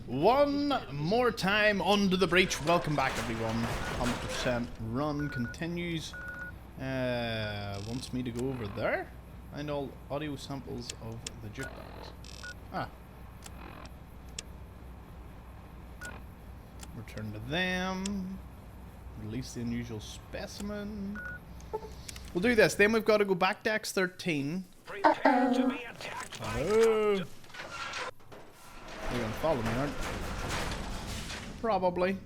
One more time onto the breach. Welcome back, everyone. 100% run continues. Wants me to go over there. Find all audio samples of the jukebox. Ah. Return to them. Release the unusual specimen. We'll do this. Then we've got to go back to X13. Prepare to be attacked by You're gonna follow me, aren't you? Probably.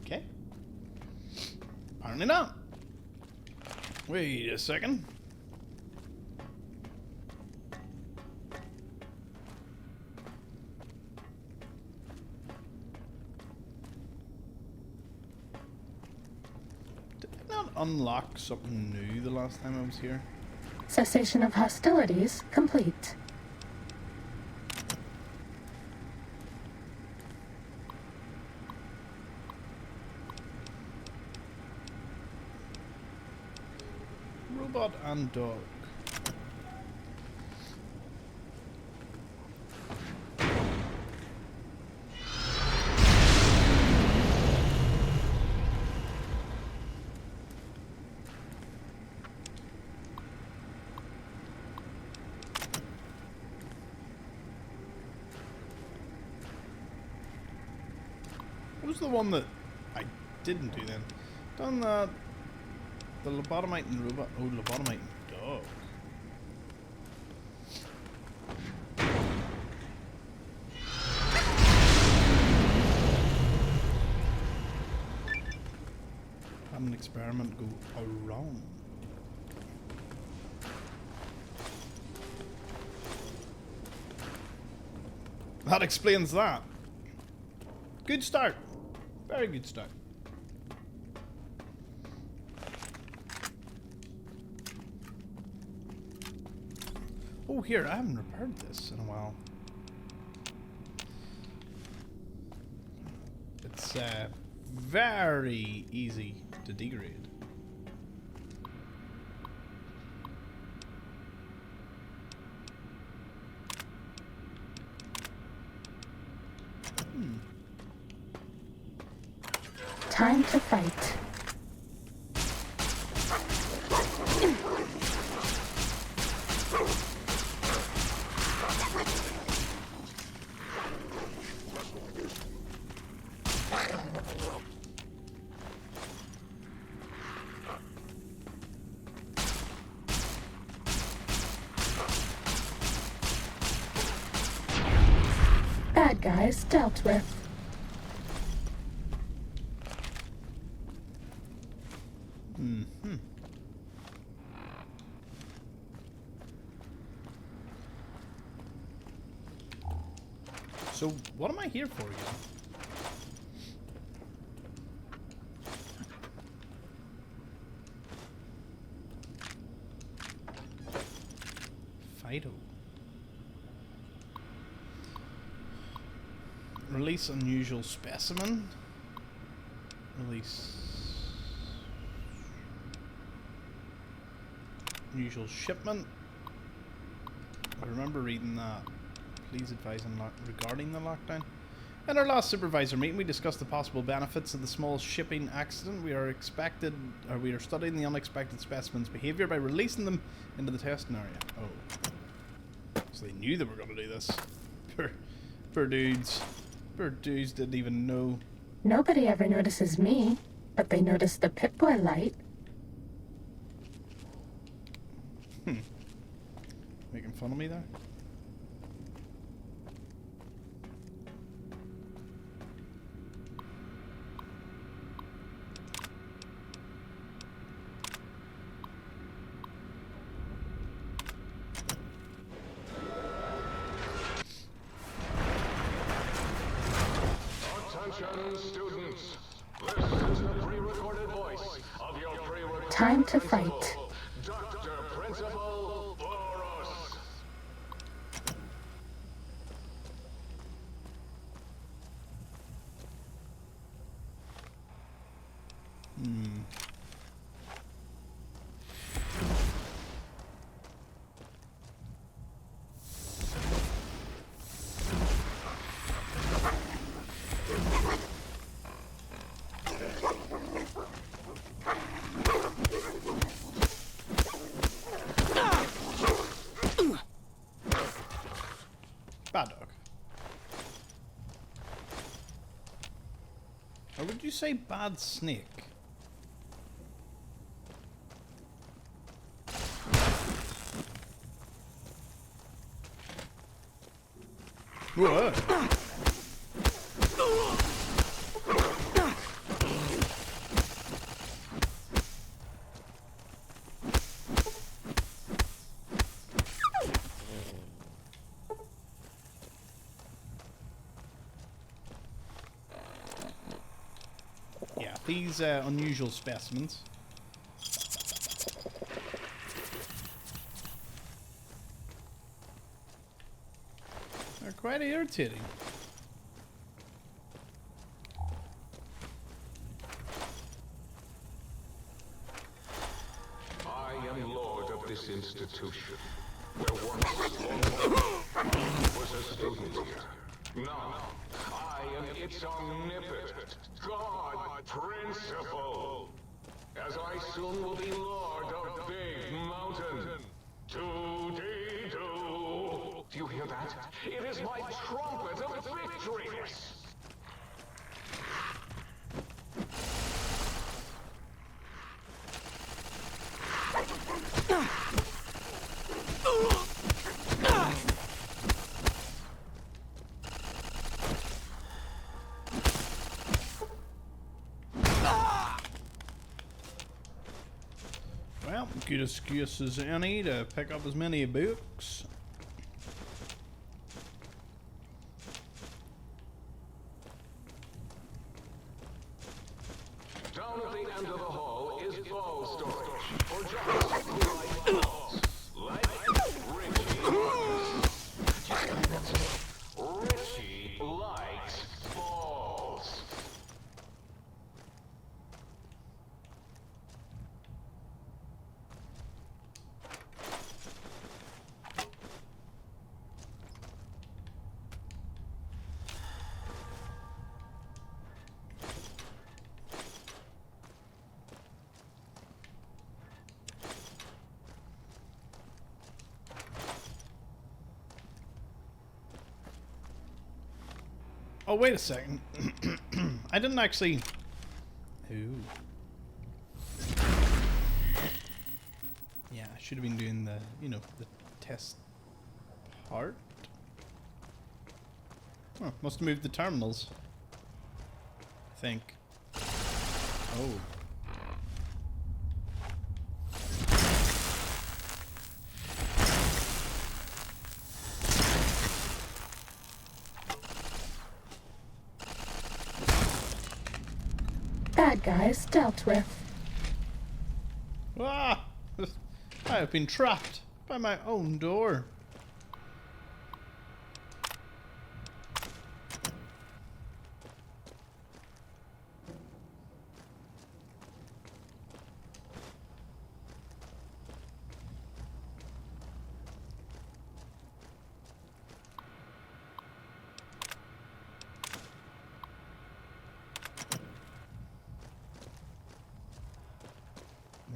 Okay. Apparently not. Wait a second. Did I not unlock something new the last time I was here? Cessation of hostilities complete. Robot and dog. What was the one that I didn't do then? Done that. The lobotomite and robot. Oh, lobotomite and dog. Had an experiment go wrong. That explains that. Good start. Very good start. Oh, here, I haven't repaired this in a while. It's very easy to degrade. Time to fight. Bad guys dealt with. So, what am I here for again? Fido. Release unusual specimen. Release unusual shipment. I remember reading that. Please advise regarding the lockdown. In our last supervisor meeting, we discussed the possible benefits of the small shipping accident. We are studying the unexpected specimen's behavior by releasing them into the testing area. Oh, so they knew they were going to do this. Poor dudes. Poor dudes didn't even know. Nobody ever notices me, but they notice the Pip-Boy light. Making fun of me there? students. Listen to the pre-recorded voice of your pre-recorded Time to fight. Dr. Principal Boros. say bad snake? Whoa. Yeah, these unusual specimens. They're quite irritating. I am lord of this institution, where once Robo was a student here. Now, I am its omnipotent God Principal. As I soon will be lord of Big Mountain. Do-dee-doo. Do you hear that? It is my trumpet of victories. Well, good excuse as any to pick up as many books. Down at the end of the hall is ball storage, for just who like balls. Like Richie. Richie likes balls. Oh, wait a second. I didn't actually... Ooh. Yeah, I should have been doing the, you know, the test part. Oh, must have moved the terminals. I think. Oh. Bad guys dealt with. Ah! I have been trapped by my own door.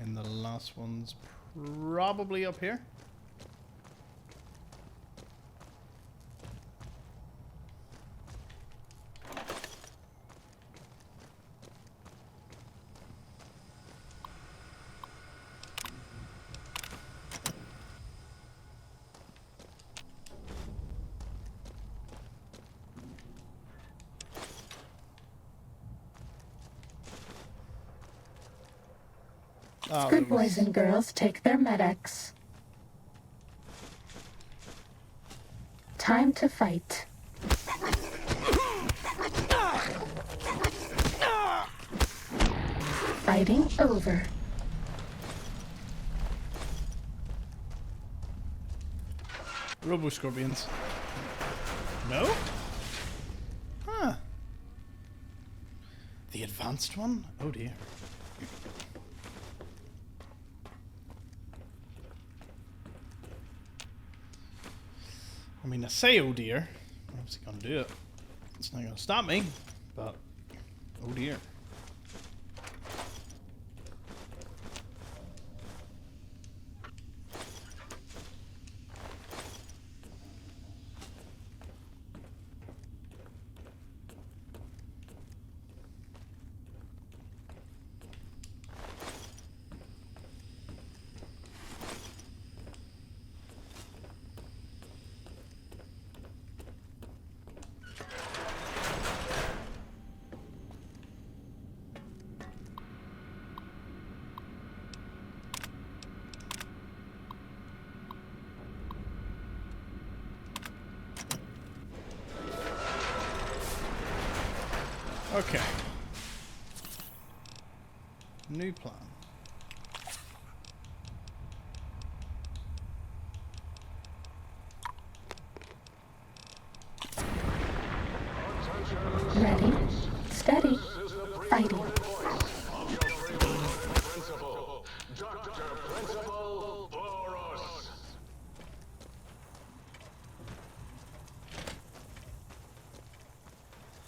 And the last one's probably up here. Oh, Good boys and girls take their medics. Time to fight. Fighting over. Robo scorpions. No? Huh. The advanced one? Oh dear. I mean, I say oh dear. I'm obviously gonna do it. It's not gonna stop me, but oh dear. Okay. New plan. Ready, steady, fighting. Dr. Principal Boros.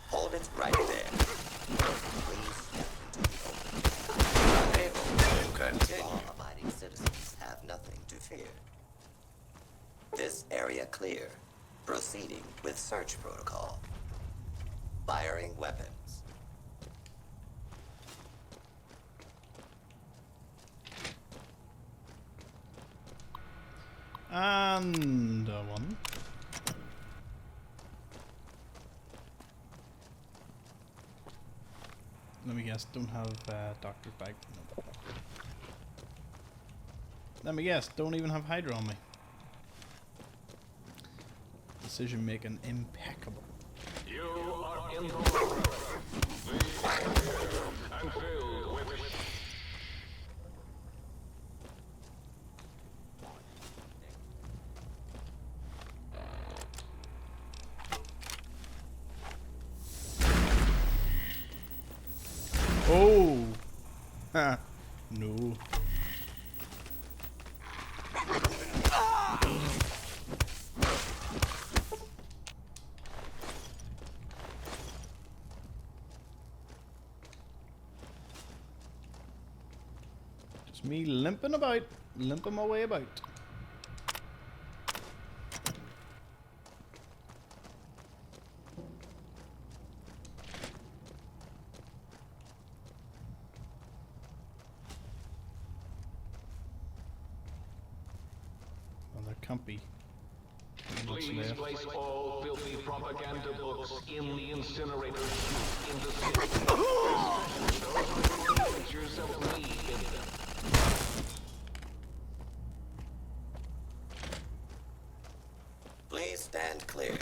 Hold it right there. Please step into the open. Continue. Law-abiding citizens have nothing to fear. This area clear. Proceeding with search protocol. Firing weapons. And one. Let me guess, don't have Doctor's bag. No. Let me guess, don't even have Hydra on me. Decision making impeccable. You are in the world. And filled with Oh! Ha! No. Just me limping about, limping my way about. Well, they're comfy. What's Please left? place all filthy propaganda books in the incinerator chute in the city. Especially those pictures of me in them. Please stand clear.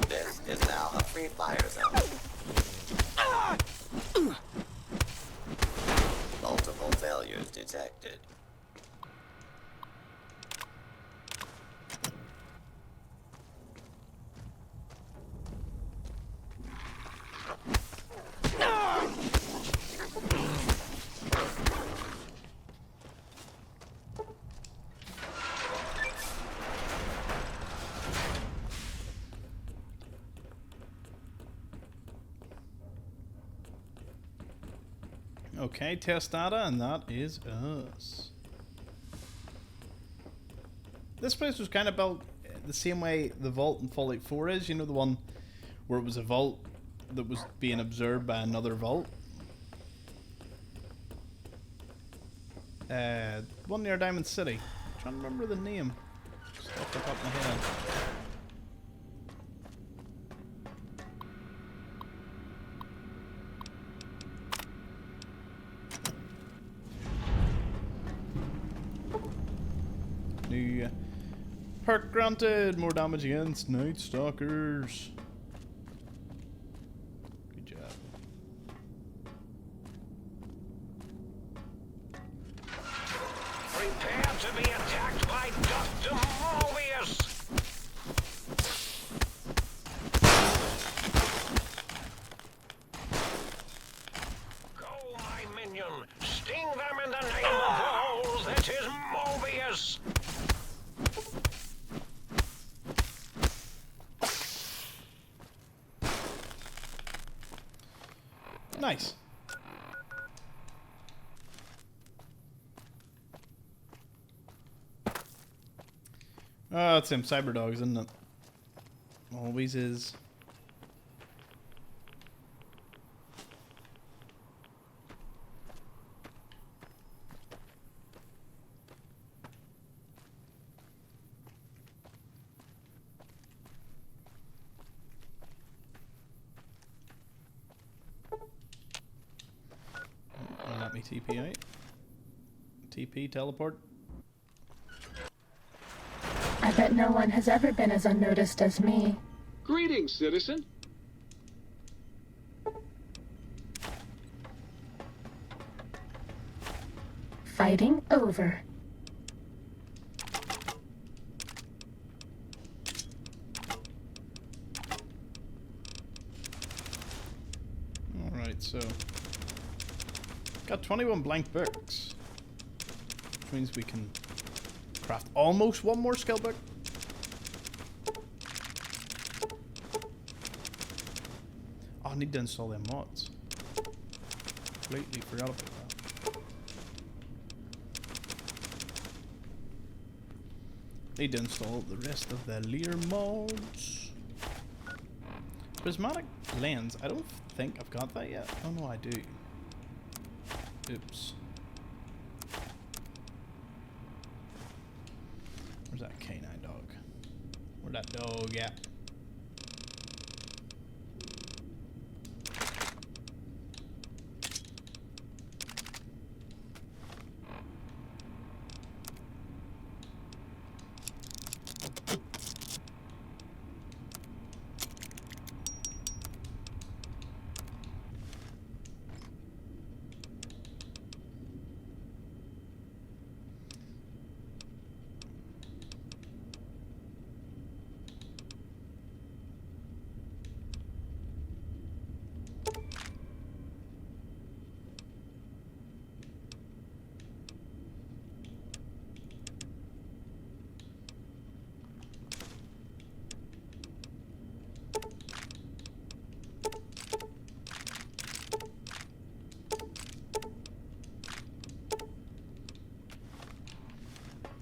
This is now a free fire zone. Multiple failures detected. Okay, test data, and that is us. This place was kind of built the same way the vault in Fallout 4 is. You know, the one where it was a vault that was being observed by another vault. One near Diamond City. I'm trying to remember the name. Just off the top of my head. New perk granted. More damage against Night Stalkers. Good job. Prepare to be attacked by Dr. Mobius! Go, my minion! Sting them in the name of all that is Mobius! Nice. Oh, it's them cyber dogs, isn't it? Always is. Let me TP out. TP teleport. I bet no one has ever been as unnoticed as me. Greetings, citizen. Fighting over. Alright, so got 21 blank books. Which means we can craft almost one more skill book. Oh, I need to install them mods. Completely forgot about that. Need to install the rest of the leader mods. Prismatic lens. I don't think I've got that yet. Oh no, I do. Oops. Where's that canine dog? Where'd that dog at?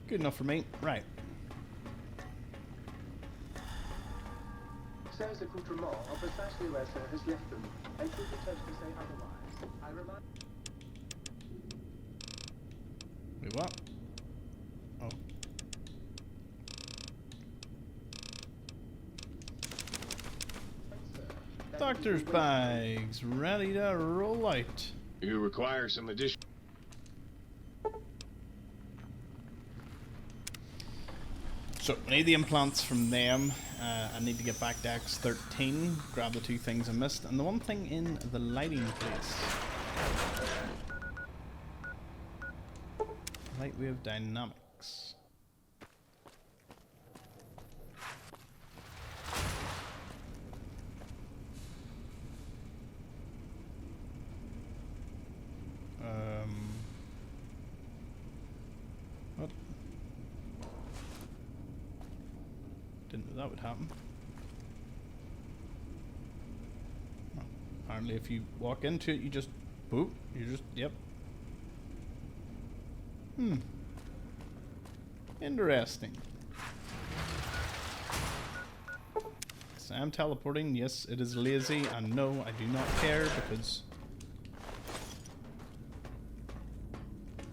Good enough for me. Right. Says the accoutrement are precisely where Sir has left them. I should be tempted to say otherwise. I remind... Wait, what? Oh. Doctor's bags. Ready to roll out. You require some additional... So, we need the implants from them. I need to get back to X13, grab the two things I missed, and the one thing in the lighting place. Light wave dynamics. What? Didn't know that would happen. Well, apparently if you walk into it, you just boop. You just, yep. Interesting. So I'm teleporting. Yes, it is lazy. And no, I do not care because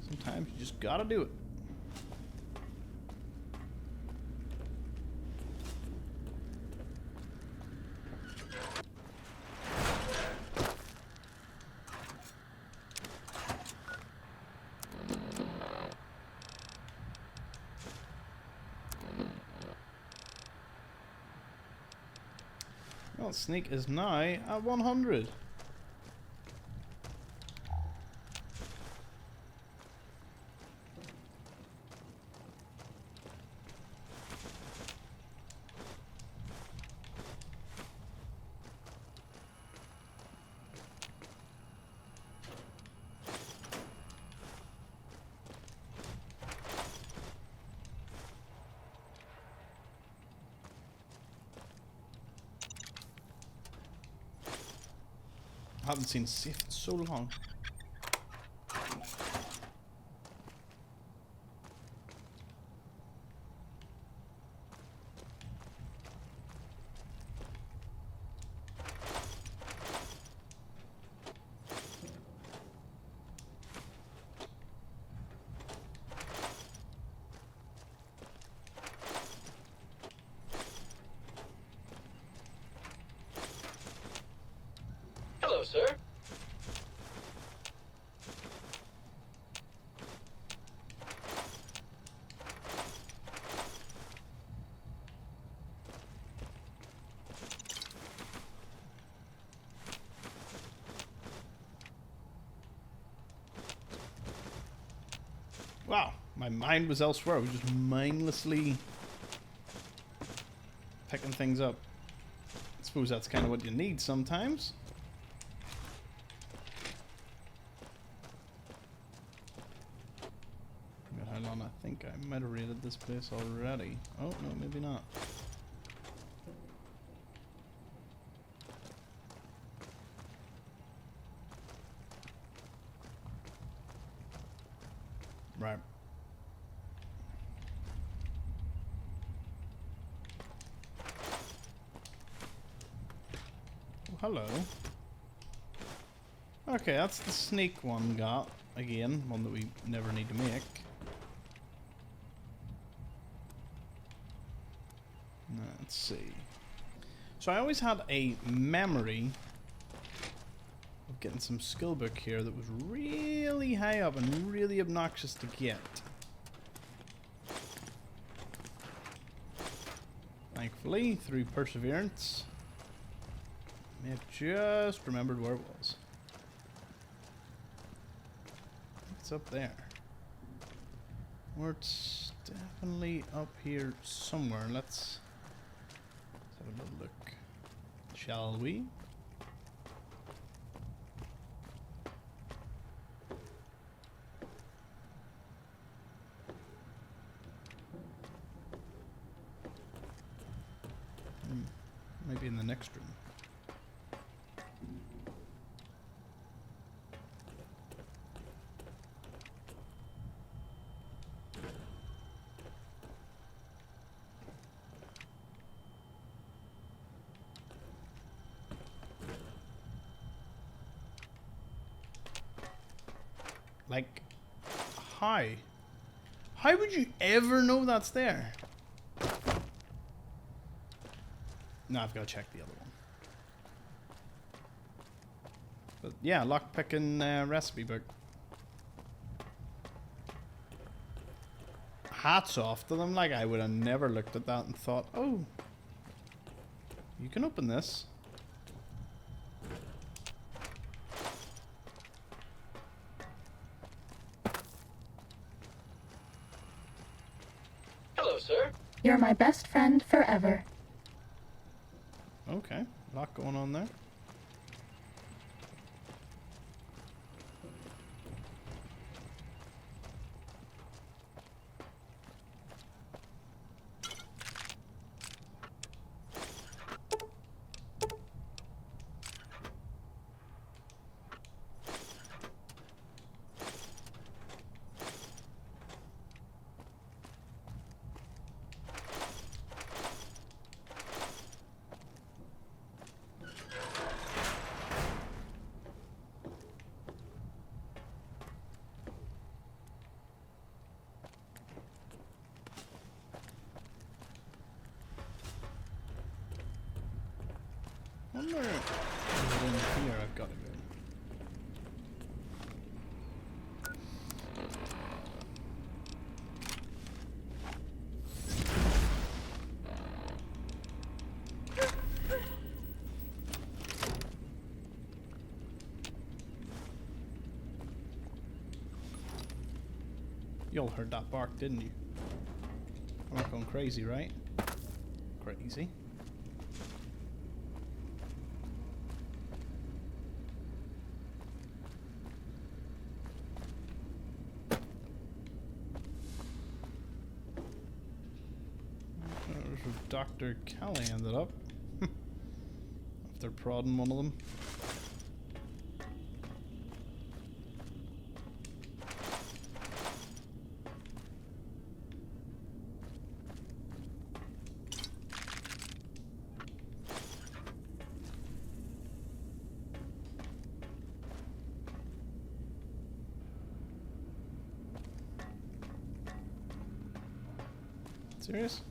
sometimes you just gotta do it. Well, Sneak is now at 100. I haven't seen Sif in so long. Hello, sir. My mind was elsewhere. I was just mindlessly picking things up. I suppose that's kind of what you need sometimes. Got how long? I think I might have raided this place already. Oh, no, maybe not. Right. Oh, hello. Okay, that's the snake one got. Again, one that we never need to make. Let's see. So I always had a memory of getting some skill book here that was really high up and really obnoxious to get. Thankfully, through perseverance, I may have just remembered where it was. It's up there. Or it's definitely up here somewhere. Let's have a little look. Shall we? Maybe in the next room. Like, how? How would you ever know that's there? No, I've got to check the other one. But yeah, lockpicking recipe book. Hats off to them. Like, I would have never looked at that and thought, oh, you can open this. Hello, sir. You're my best friend forever. Okay, a lot going on there. I wonder if in here I've got to go. You all heard that bark, didn't you? I'm not going crazy, right? Crazy. There's where Dr. Kelly ended up. After prodding one of them. Serious?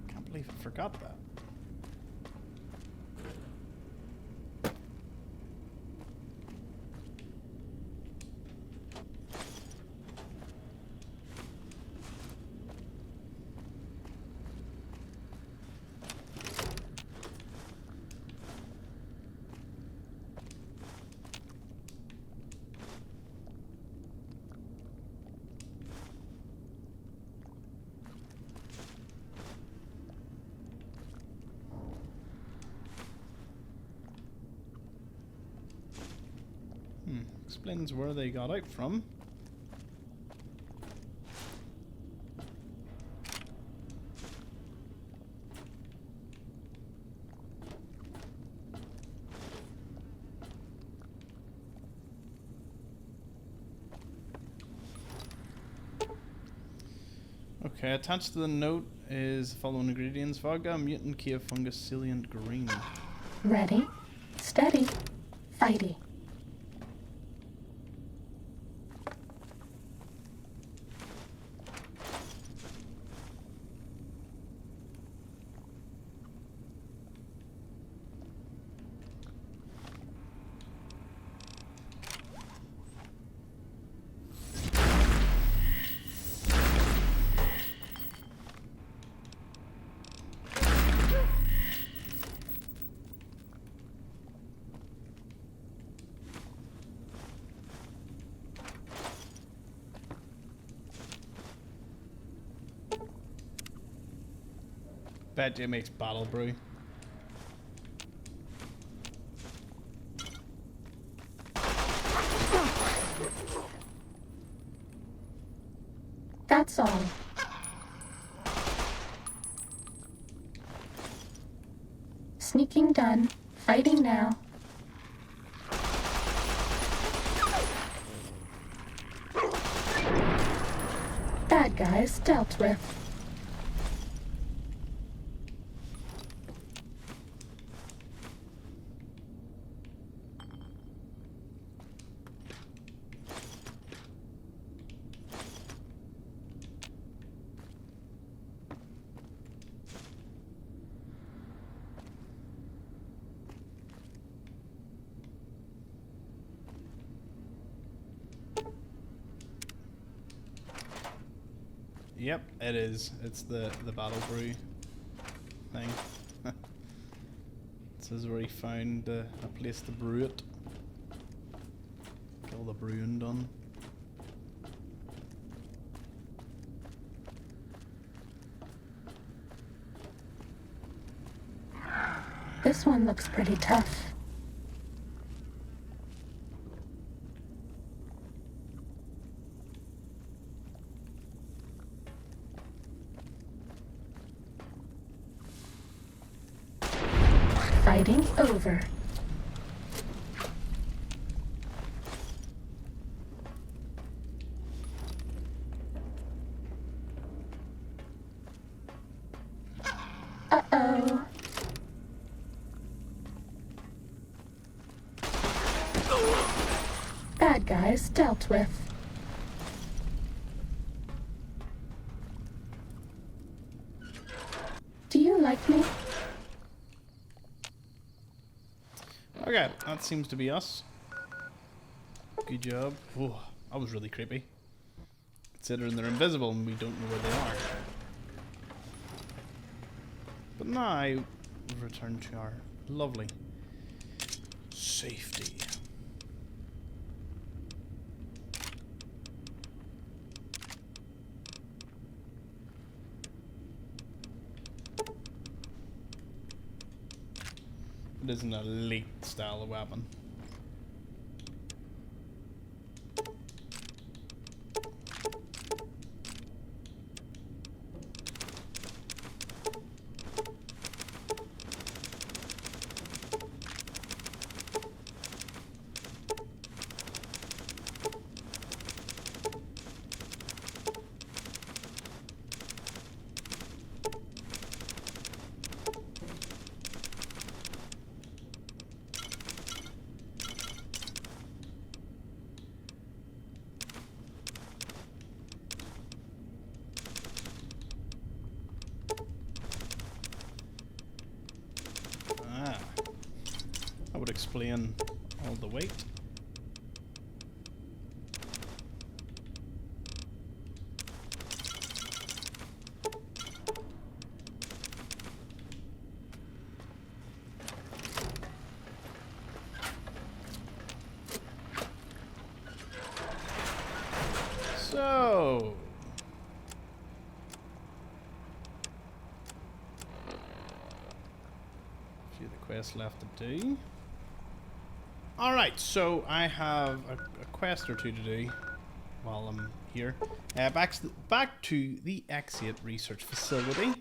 Can't believe I forgot that. Explains where they got out from. Okay, attached to the note is the following ingredients: vodka, mutant cave fungus, salient green. Ready, steady, fighty. Bet it makes battle brew. That's all. Sneaking done. Fighting now. Bad guys dealt with. Yep, it is. It's the battle brew thing. It says where he found a place to brew it. Get all the brewing done. This one looks pretty tough. Fighting over. Uh-oh. Bad guys dealt with. Do you like me? Okay, that seems to be us. Good job. Whoa, that was really creepy. Considering they're invisible and we don't know where they are. But now, we've returned to our lovely safety. It is an elite style of weapon. That would explain all the weight. So, a few of the quests left to do. Alright, so I have a quest or two to do while I'm here. Back to the X8 research facility.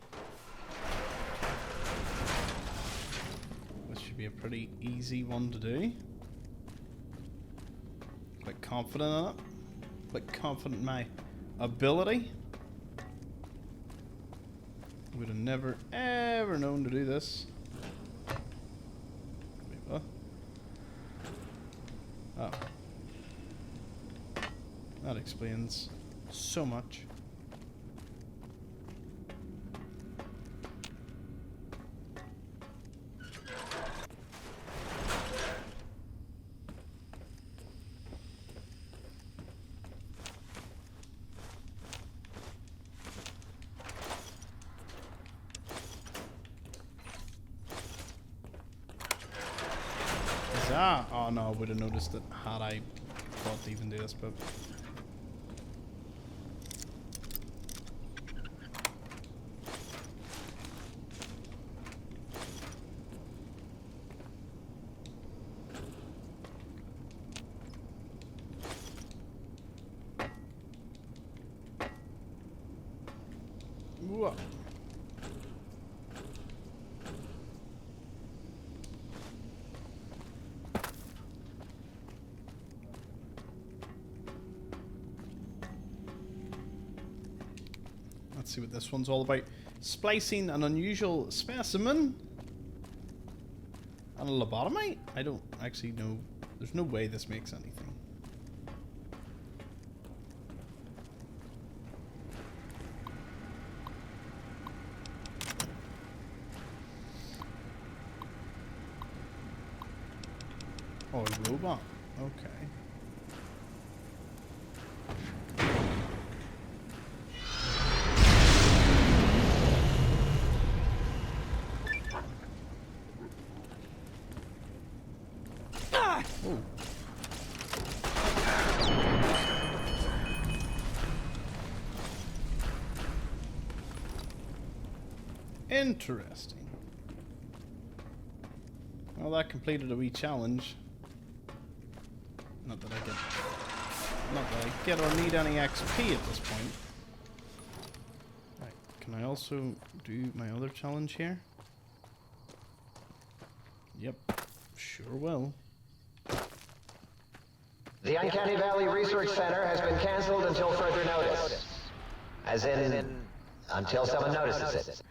This should be a pretty easy one to do. Quite confident in it. Quite confident in my ability. Would have never ever known to do this. Wait, what? Oh. That explains so much. Oh no, I would have noticed it had I thought to even do this, but whoa. Let's see what this one's all about. Splicing an unusual specimen. And a lobotomy? I don't actually know. There's no way this makes anything. Oh, a robot. Okay. Oh. Interesting. Well, that completed a wee challenge. Not that I get or need any XP at this point. Right, can I also do my other challenge here? Yep, sure will. The Uncanny Valley Research Center has been canceled until further notice. As in, until someone notices it.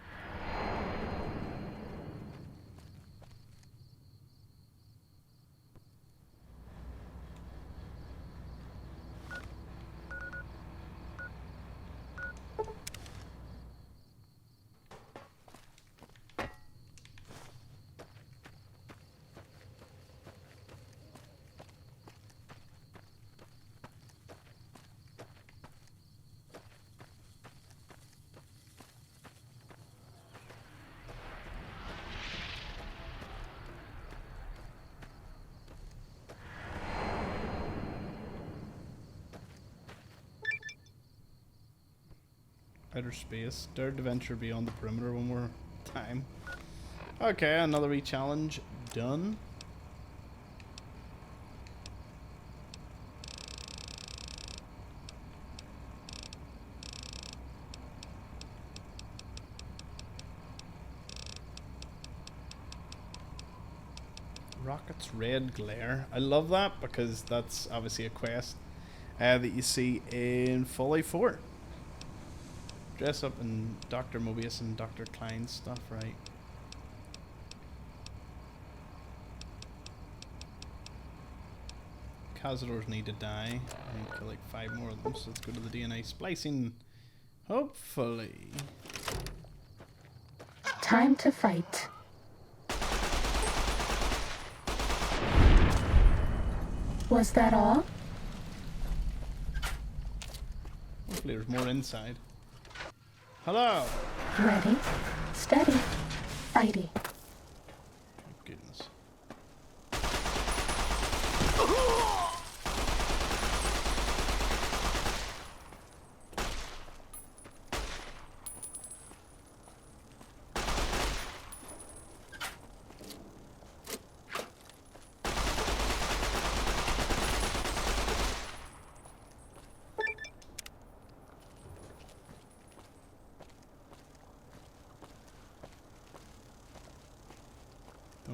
Outer space. Dare to venture beyond the perimeter one more time. Okay, another wee challenge done. Rocket's red glare. I love that because that's obviously a quest that you see in Fallout 4. Dress up in Dr. Mobius and Dr. Klein's stuff, right? Cazadors need to die. I need to kill like 5 more of them, so let's go to the DNA splicing. Hopefully. Time to fight. Was that all? Hopefully there's more inside. Hello! Ready, steady, fighty. Goodness.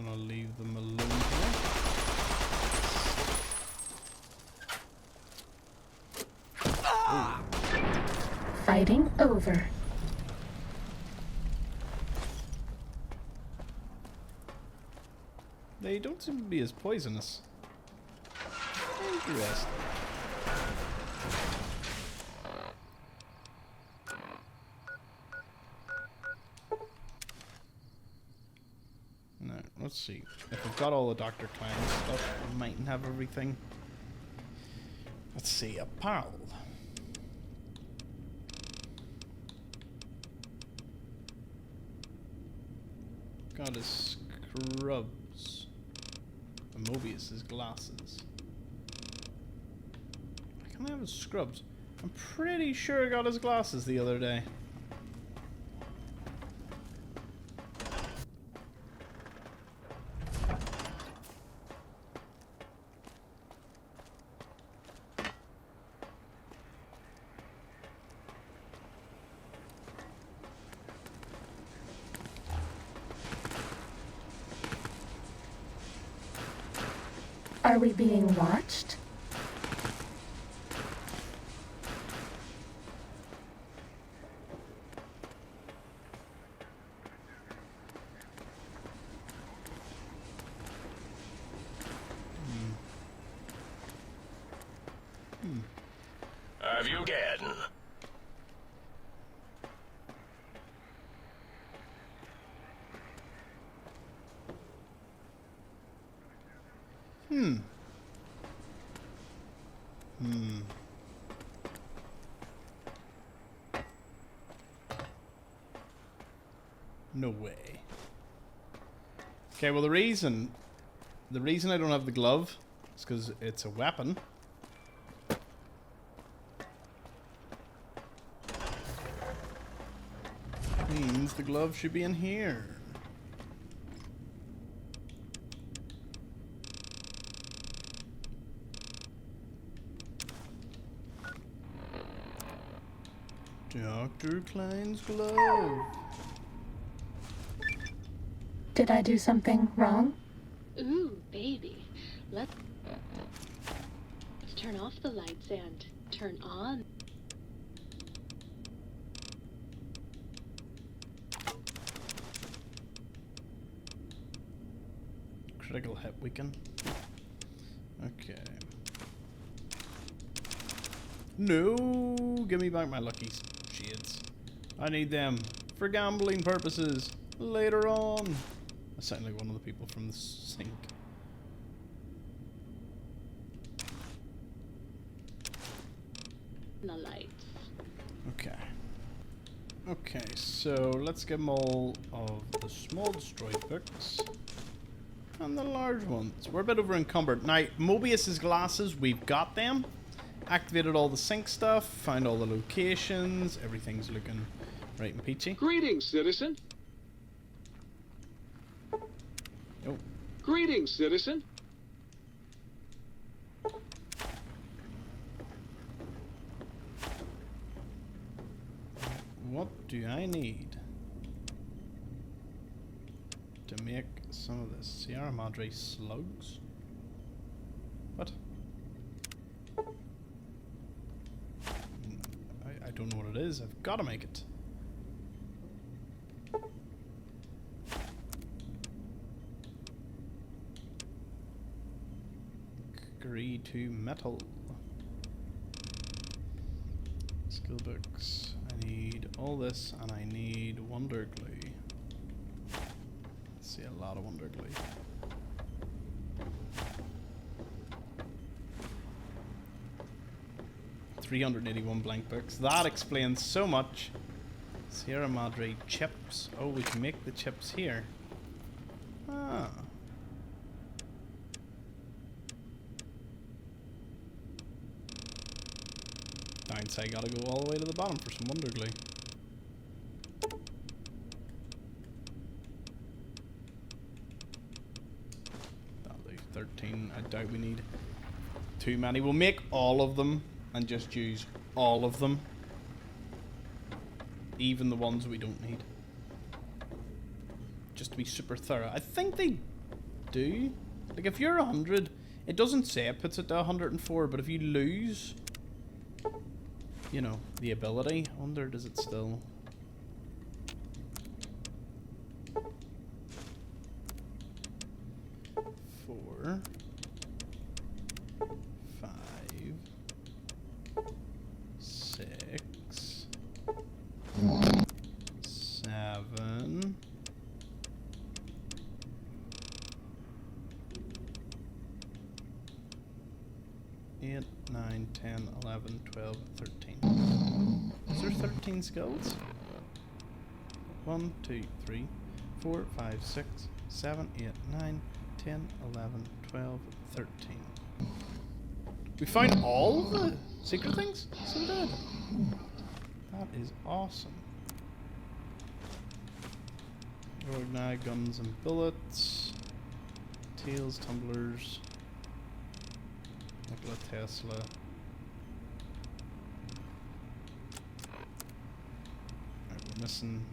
gonna leave them alone here. Fighting over. They don't seem to be as poisonous. Interesting. Now, let's see. If we've got all the Dr. Klein stuff, we mightn't have everything. Let's see, apparel. Got his scrubs. And Mobius, his glasses. Why can't I have his scrubs? I'm pretty sure I got his glasses the other day. Are we being watched? Have you again? No way. Okay, well the reason I don't have the glove is because it's a weapon. Means the glove should be in here. Dr. Klein's glove. Did I do something wrong? Ooh, baby. Let's turn off the lights and turn on. Critical hit weaken. Okay. No, give me back my lucky shades. I need them for gambling purposes later on. I sound like one of the people from the sink. The lights. Okay. Okay, so let's give them all of the small destroyed books. And the large ones. We're a bit over encumbered. Now, Mobius's glasses, we've got them. Activated all the sync stuff, found all the locations, everything's looking right and peachy. Greetings, citizen. Oh, Greetings, citizen. what do I need to make some of this? Sierra Madre slugs? What? I don't know what it is. I've got to make it. Agree to metal. Skill books. I need all this and I need wonder glue. Let's see, a lot of wonder glue. $381 blank books. That explains so much. Sierra Madre chips. Oh, we can make the chips here. Ah. Downside, gotta go all the way to the bottom for some wonder glue. That'll do. 13. I doubt we need too many. We'll make all of them and just use all of them. Even the ones we don't need. Just to be super thorough. I think they do. Like, if you're 100, it doesn't say it puts it to 104, but if you lose, you know, the ability, I wonder, does it still... Four, 5, 6, 7, 8, 9, 10, 11, 12, 13. Is there 13 skills? 1, 2, 3, 4, 5, 6, 7, 8, 9, 10, 11, 12, 13. We found all the secret things? So we did. That is awesome. Rognag, guns and bullets. Tails, tumblers. Nikola Tesla. Right, we're missing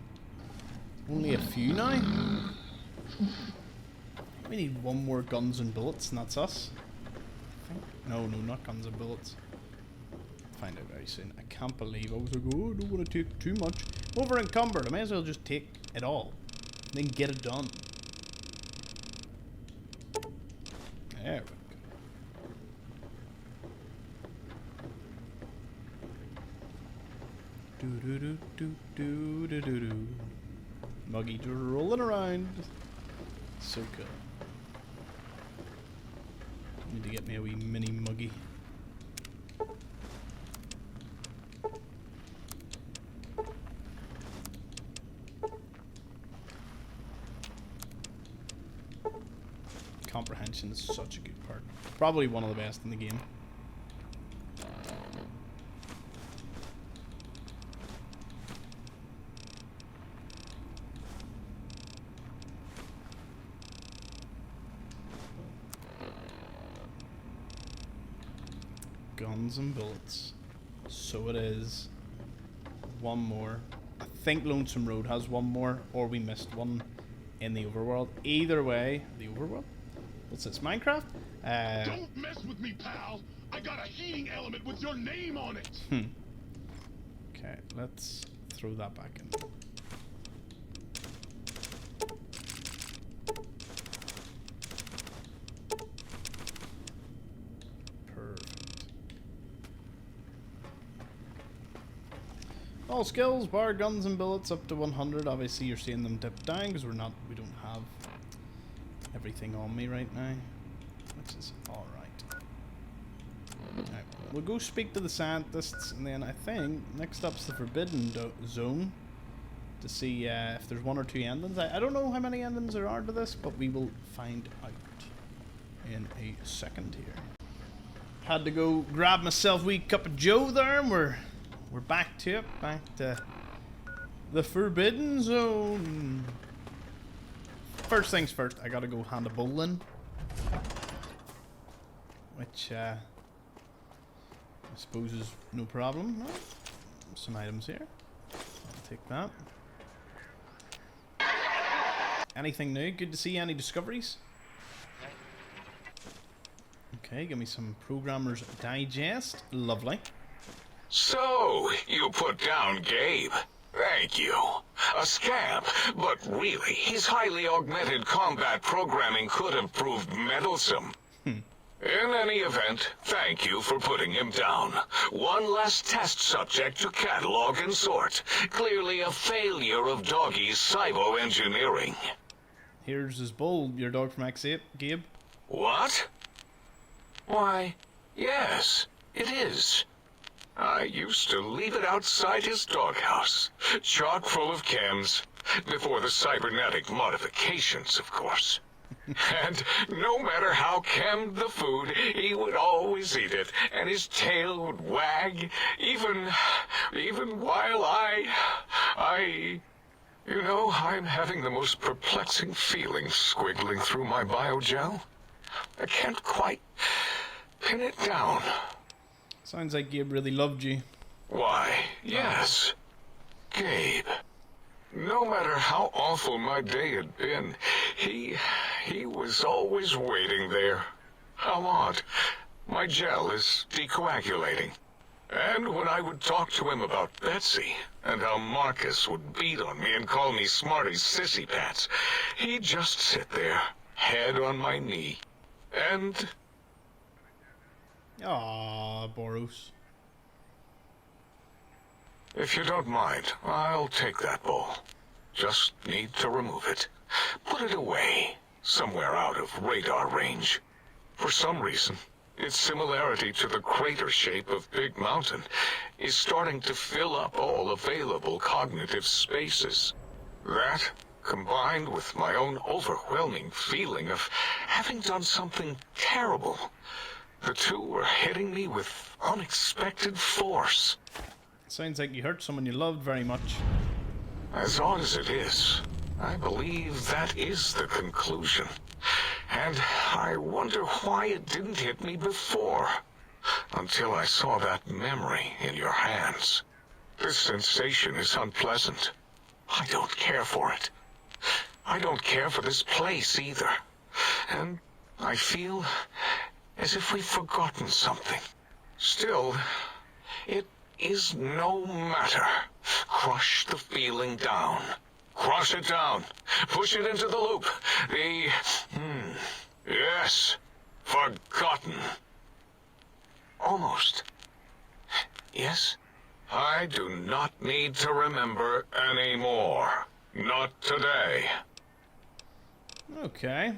only a few now. We need one more guns and bullets, and that's us. I think. No, not guns and bullets. Find out very soon. I can't believe I was like, oh, I don't want to take too much. Over encumbered. I may as well just take it all. And then get it done. There we go. Do do do do do do do. Muggy just rolling around. So cool. Need to get me a wee mini muggy. Comprehension is such a good part. Probably one of the best in the game. Guns and bullets. So it is. One more. I think Lonesome Road has one more, or we missed one in the overworld. Either way, the overworld? What's this, Minecraft? Don't mess with me, pal! I got a heating element with your name on it! Okay, let's throw that back in. All skills, bar guns and bullets up to 100. Obviously you're seeing them dip down because we don't have everything on me right now, which is alright. Right, we'll go speak to the scientists, and then I think next up's the Forbidden Zone to see if there's one or two endings. I don't know how many endings there are to this, but we will find out in a second here. Had to go grab myself a wee cup of joe there, and we're back to it, back to the Forbidden Zone. First things first, I gotta go hand a bowl in. Which, I suppose is no problem. Right. Some items here. I'll take that. Anything new? Good to see. Any discoveries? Okay, give me some Programmer's Digest. Lovely. So, you put down Gabe. Thank you. A scamp, but really, his highly augmented combat programming could have proved meddlesome. In any event, thank you for putting him down. One less test subject to catalog and sort. Clearly a failure of Doggy's cybo-engineering. Here's his bowl, your dog from X8, Gabe. What? Why, yes, it is. I used to leave it outside his doghouse, chock full of chems, before the cybernetic modifications, of course. And no matter how chemmed the food, he would always eat it, and his tail would wag, even while you know, I'm having the most perplexing feeling squiggling through my biogel. I can't quite pin it down. Sounds like Gabe really loved you. Why, yes. Gabe. No matter how awful my day had been, he he was always waiting there. How odd. My gel is decoagulating. And when I would talk to him about Betsy, and how Marcus would beat on me and call me Smarty's sissy pants, he'd just sit there, head on my knee, and... Ah, Boros. If you don't mind, I'll take that ball. Just need to remove it. Put it away, somewhere out of radar range. For some reason, its similarity to the crater shape of Big Mountain is starting to fill up all available cognitive spaces. That, combined with my own overwhelming feeling of having done something terrible, the two were hitting me with unexpected force. Sounds like you hurt someone you loved very much. As odd as it is, I believe that is the conclusion. And I wonder why it didn't hit me before, until I saw that memory in your hands. This sensation is unpleasant. I don't care for it. I don't care for this place either. And I feel as if we've forgotten something. Still, it is no matter. Crush the feeling down. Crush it down. Push it into the loop. Yes. Forgotten. Almost. Yes? I do not need to remember anymore. Not today. Okay.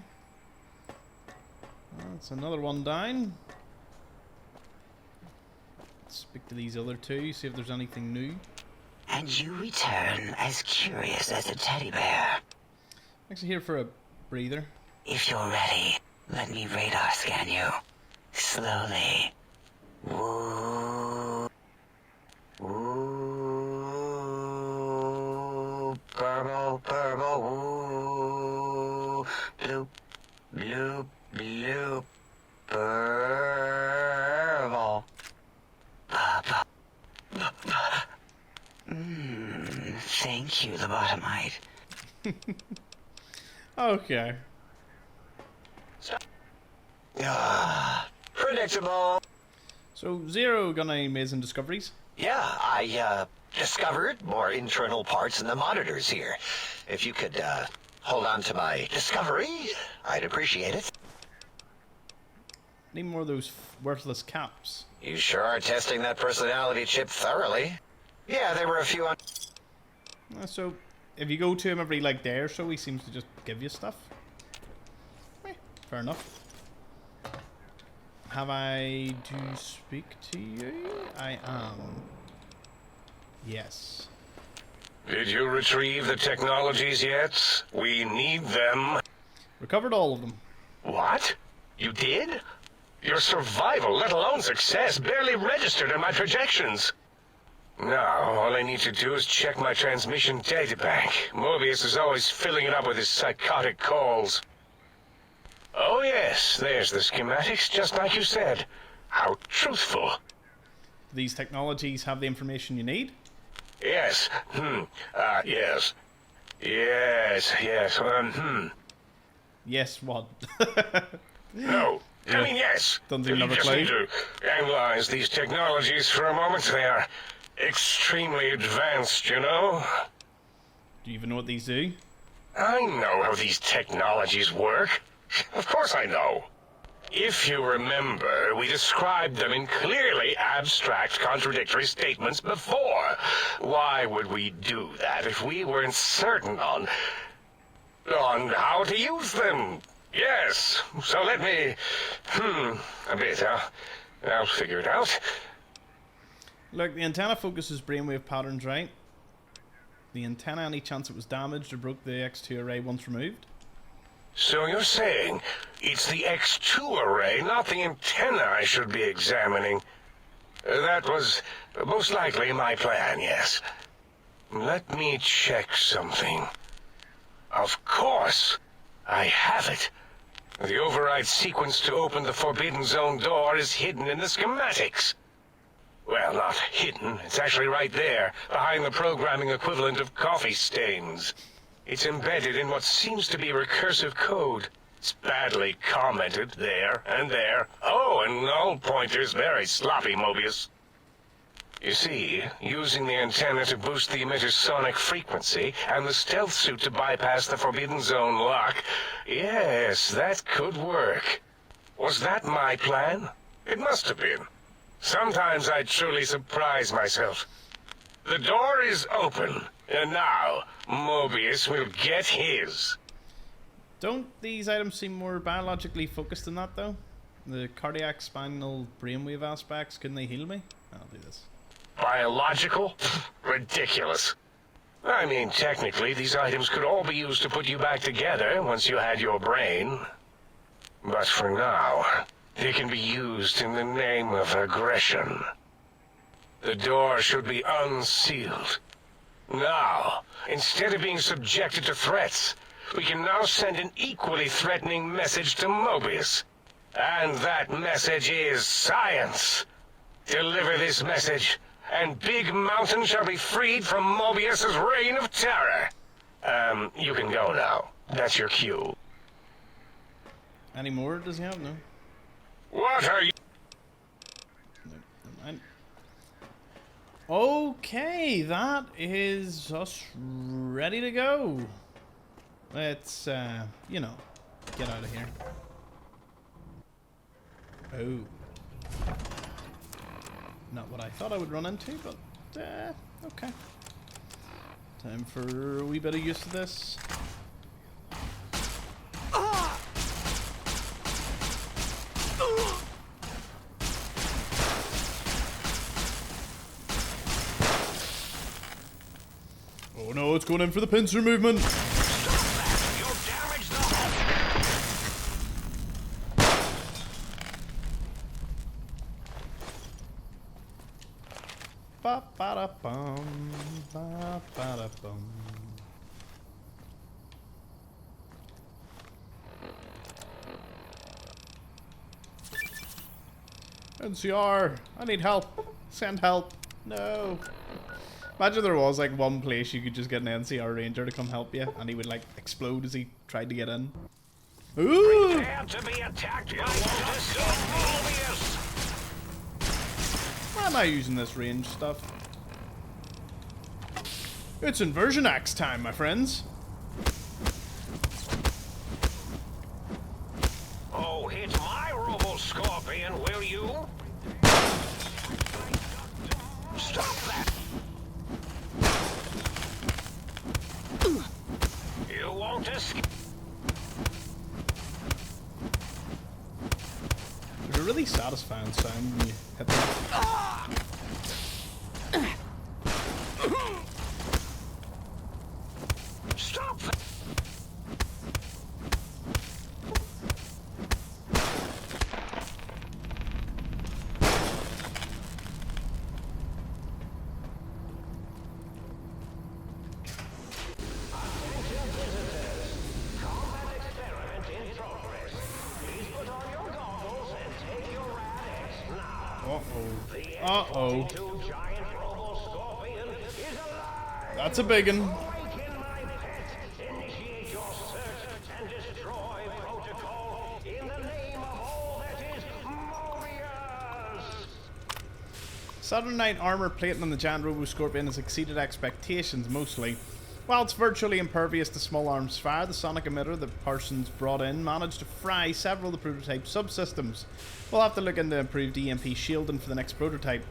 That's another one down. Let's speak to these other two, see if there's anything new. And you return as curious as a teddy bear. Actually here for a breather. If you're ready, let me radar scan you. Slowly. Woo. Woo. Burble, burble, woo. Bloop, bloop, bloop. Burble. Papa. Thank you, lobotomite. Okay. Predictable. So, Zero got any amazing discoveries? Yeah, I discovered more internal parts in the monitors here. If you could hold on to my discovery, I'd appreciate it. Need more of those worthless caps. You sure are testing that personality chip thoroughly. Yeah, there were a few on... So, if you go to him every like day or so, he seems to just give you stuff. Fair enough. Have I to speak to you? I am. Yes. Did you retrieve the technologies yet? We need them. Recovered all of them. What? You did? Your survival, let alone success, barely registered in my projections. Now, all I need to do is check my transmission databank. Mobius is always filling it up with his psychotic calls. Oh yes, there's the schematics, just like you said. How truthful. Do these technologies have the information you need? Yes. Yes. Yes. Yes, what? No. Yeah. I mean, yes. Don't You another just clue? need to analyze these technologies for a moment. They are extremely advanced, you know? Do you even know what these do? I know how these technologies work. Of course I know. If you remember, we described them in clearly abstract, contradictory statements before. Why would we do that if we weren't certain on how to use them? Yes, so let me... a bit, I'll figure it out. Look, the antenna focuses brainwave patterns, right? The antenna, any chance it was damaged or broke the X2 array once removed? So you're saying it's the X2 array, not the antenna I should be examining. That was most likely my plan, yes. Let me check something. Of course, I have it. The override sequence to open the Forbidden Zone door is hidden in the schematics. Well, not hidden. It's actually right there, behind the programming equivalent of coffee stains. It's embedded in what seems to be recursive code. It's badly commented there and there. Oh, and null pointer's very sloppy, Mobius. You see, using the antenna to boost the emitter's sonic frequency, and the stealth suit to bypass the Forbidden Zone lock, yes, that could work. Was that my plan? It must have been. Sometimes I truly surprise myself. The door is open, and now Mobius will get his. Don't these items seem more biologically focused than that, though? The cardiac, spinal, brainwave aspects, couldn't they heal me? I'll do this. Biological? Ridiculous. I mean, technically, these items could all be used to put you back together once you had your brain. But for now, they can be used in the name of aggression. The door should be unsealed. Now, instead of being subjected to threats, we can now send an equally threatening message to Mobius. And that message is science. Deliver this message, and Big Mountain shall be freed from Mobius's reign of terror. You can go now. That's your cue. Any more does he have? No. What are you... No, never mind. Okay, that is us ready to go. Let's, you know, get out of here. Oh. Not what I thought I would run into, but, okay. Time for a wee bit of use of this. Oh no, it's going in for the pincer movement! Ba ba da bum, ba ba da bum. NCR, I need help. Send help. No. Imagine there was like one place you could just get an NCR ranger to come help you, and he would like explode as he tried to get in. Ooh! Prepare to be attacked by Mobius! Why am I using this range stuff? It's inversion axe time, my friends. Oh, hit my Robo Scorpion, will you? Stop that! You won't escape. There's a really satisfying sound when you hit them. Stop that! Uh-oh. That's a big one. Southern Night armor plating on the giant Robo Scorpion has exceeded expectations mostly. While it's virtually impervious to small arms fire, the sonic emitter that Parsons brought in managed to fry several of the prototype subsystems. We'll have to look into improved EMP shielding for the next prototype.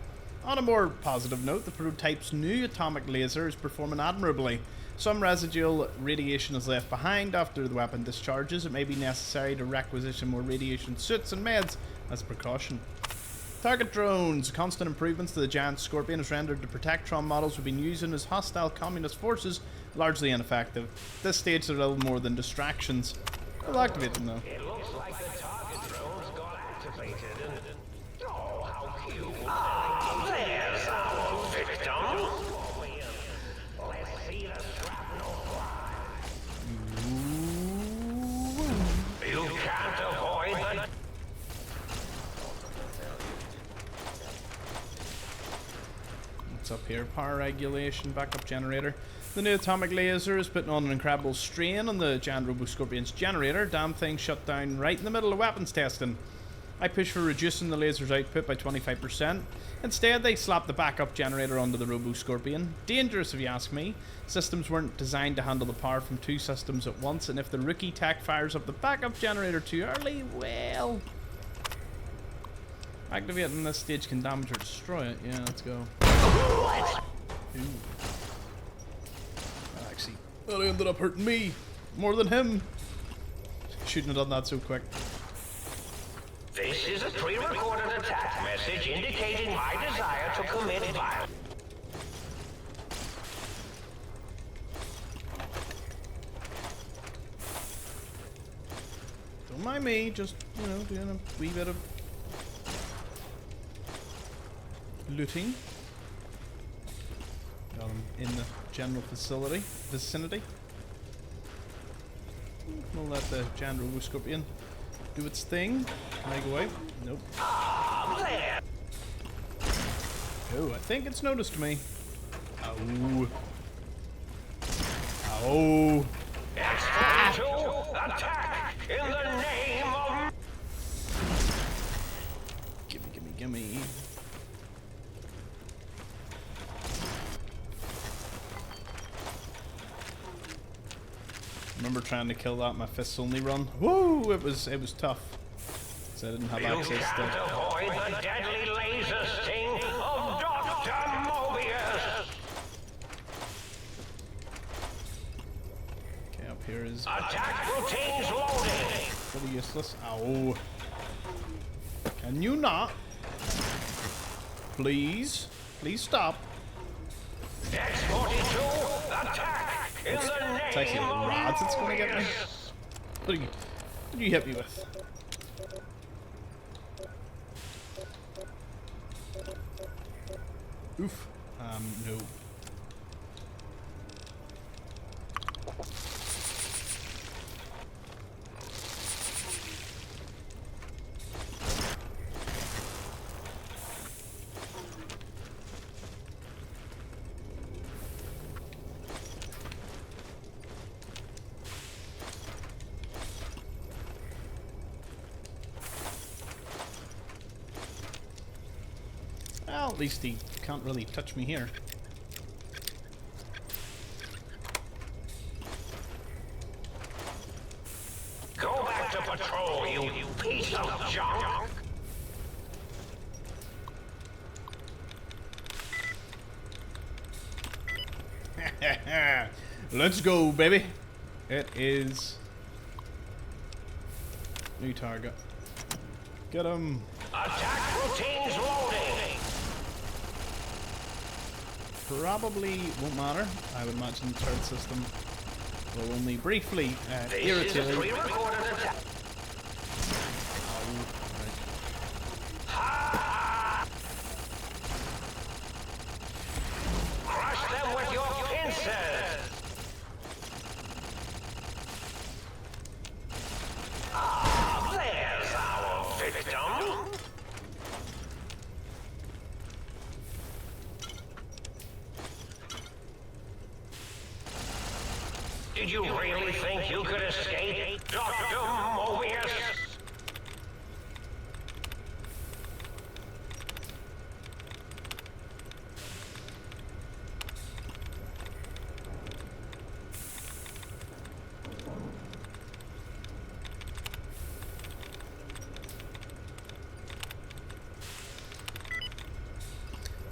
On a more positive note, the prototype's new atomic laser is performing admirably. Some residual radiation is left behind after the weapon discharges. It may be necessary to requisition more radiation suits and meds as a precaution. Target drones. Constant improvements to the giant Scorpion has rendered the Protectron models we've been using as hostile communist forces largely ineffective. At this stage they're little more than distractions. We'll activate them though. It looks like the target drones got activated and... Oh, how cute. There's our victim. Let's see the shrapnel fly. You can't avoid the... What's up here? Power regulation, backup generator. The new atomic laser is putting on an incredible strain on the giant Robo Scorpion's generator. Damn thing shut down right in the middle of weapons testing. I pushed for reducing the laser's output by 25%. Instead, they slapped the backup generator onto the Robo Scorpion. Dangerous if you ask me. Systems weren't designed to handle the power from two systems at once, and if the rookie tech fires up the backup generator too early, well... Activating this stage can damage or destroy it. Yeah, let's go. Ooh. Actually, that ended up hurting me more than him. Shouldn't have done that so quick. This is a pre-recorded attack message indicating my desire to commit violence. Don't mind me, just, you know, doing a wee bit of looting. Got him in the general vicinity. We'll let the giant Robo Scorpion do its thing. Can I go out? Nope. Oh, I think it's noticed me. Ow. Ow. Attack in the name of... Gimme. Remember trying to kill that in my fists only run? Woo! It was tough. So I didn't have access to... avoid the deadly laser sting of Dr. Mobius. Okay, up here is... Attack routines loading. Pretty useless. Ow. Can you not? Please? Please stop. X-42, attack in the name It's actually the rods that's gonna get me. What do you hit me with? Oof. No. Well, at least he can't really touch me here. Go back to patrol, you piece of junk. Let's go, baby. It is new target. Get him. Attack routines loading. Probably won't matter. I would imagine the third system will only briefly irritate it. Crush them with your pincers. Ah, there's our victim. Did you really think you could escape, Dr. Mobius?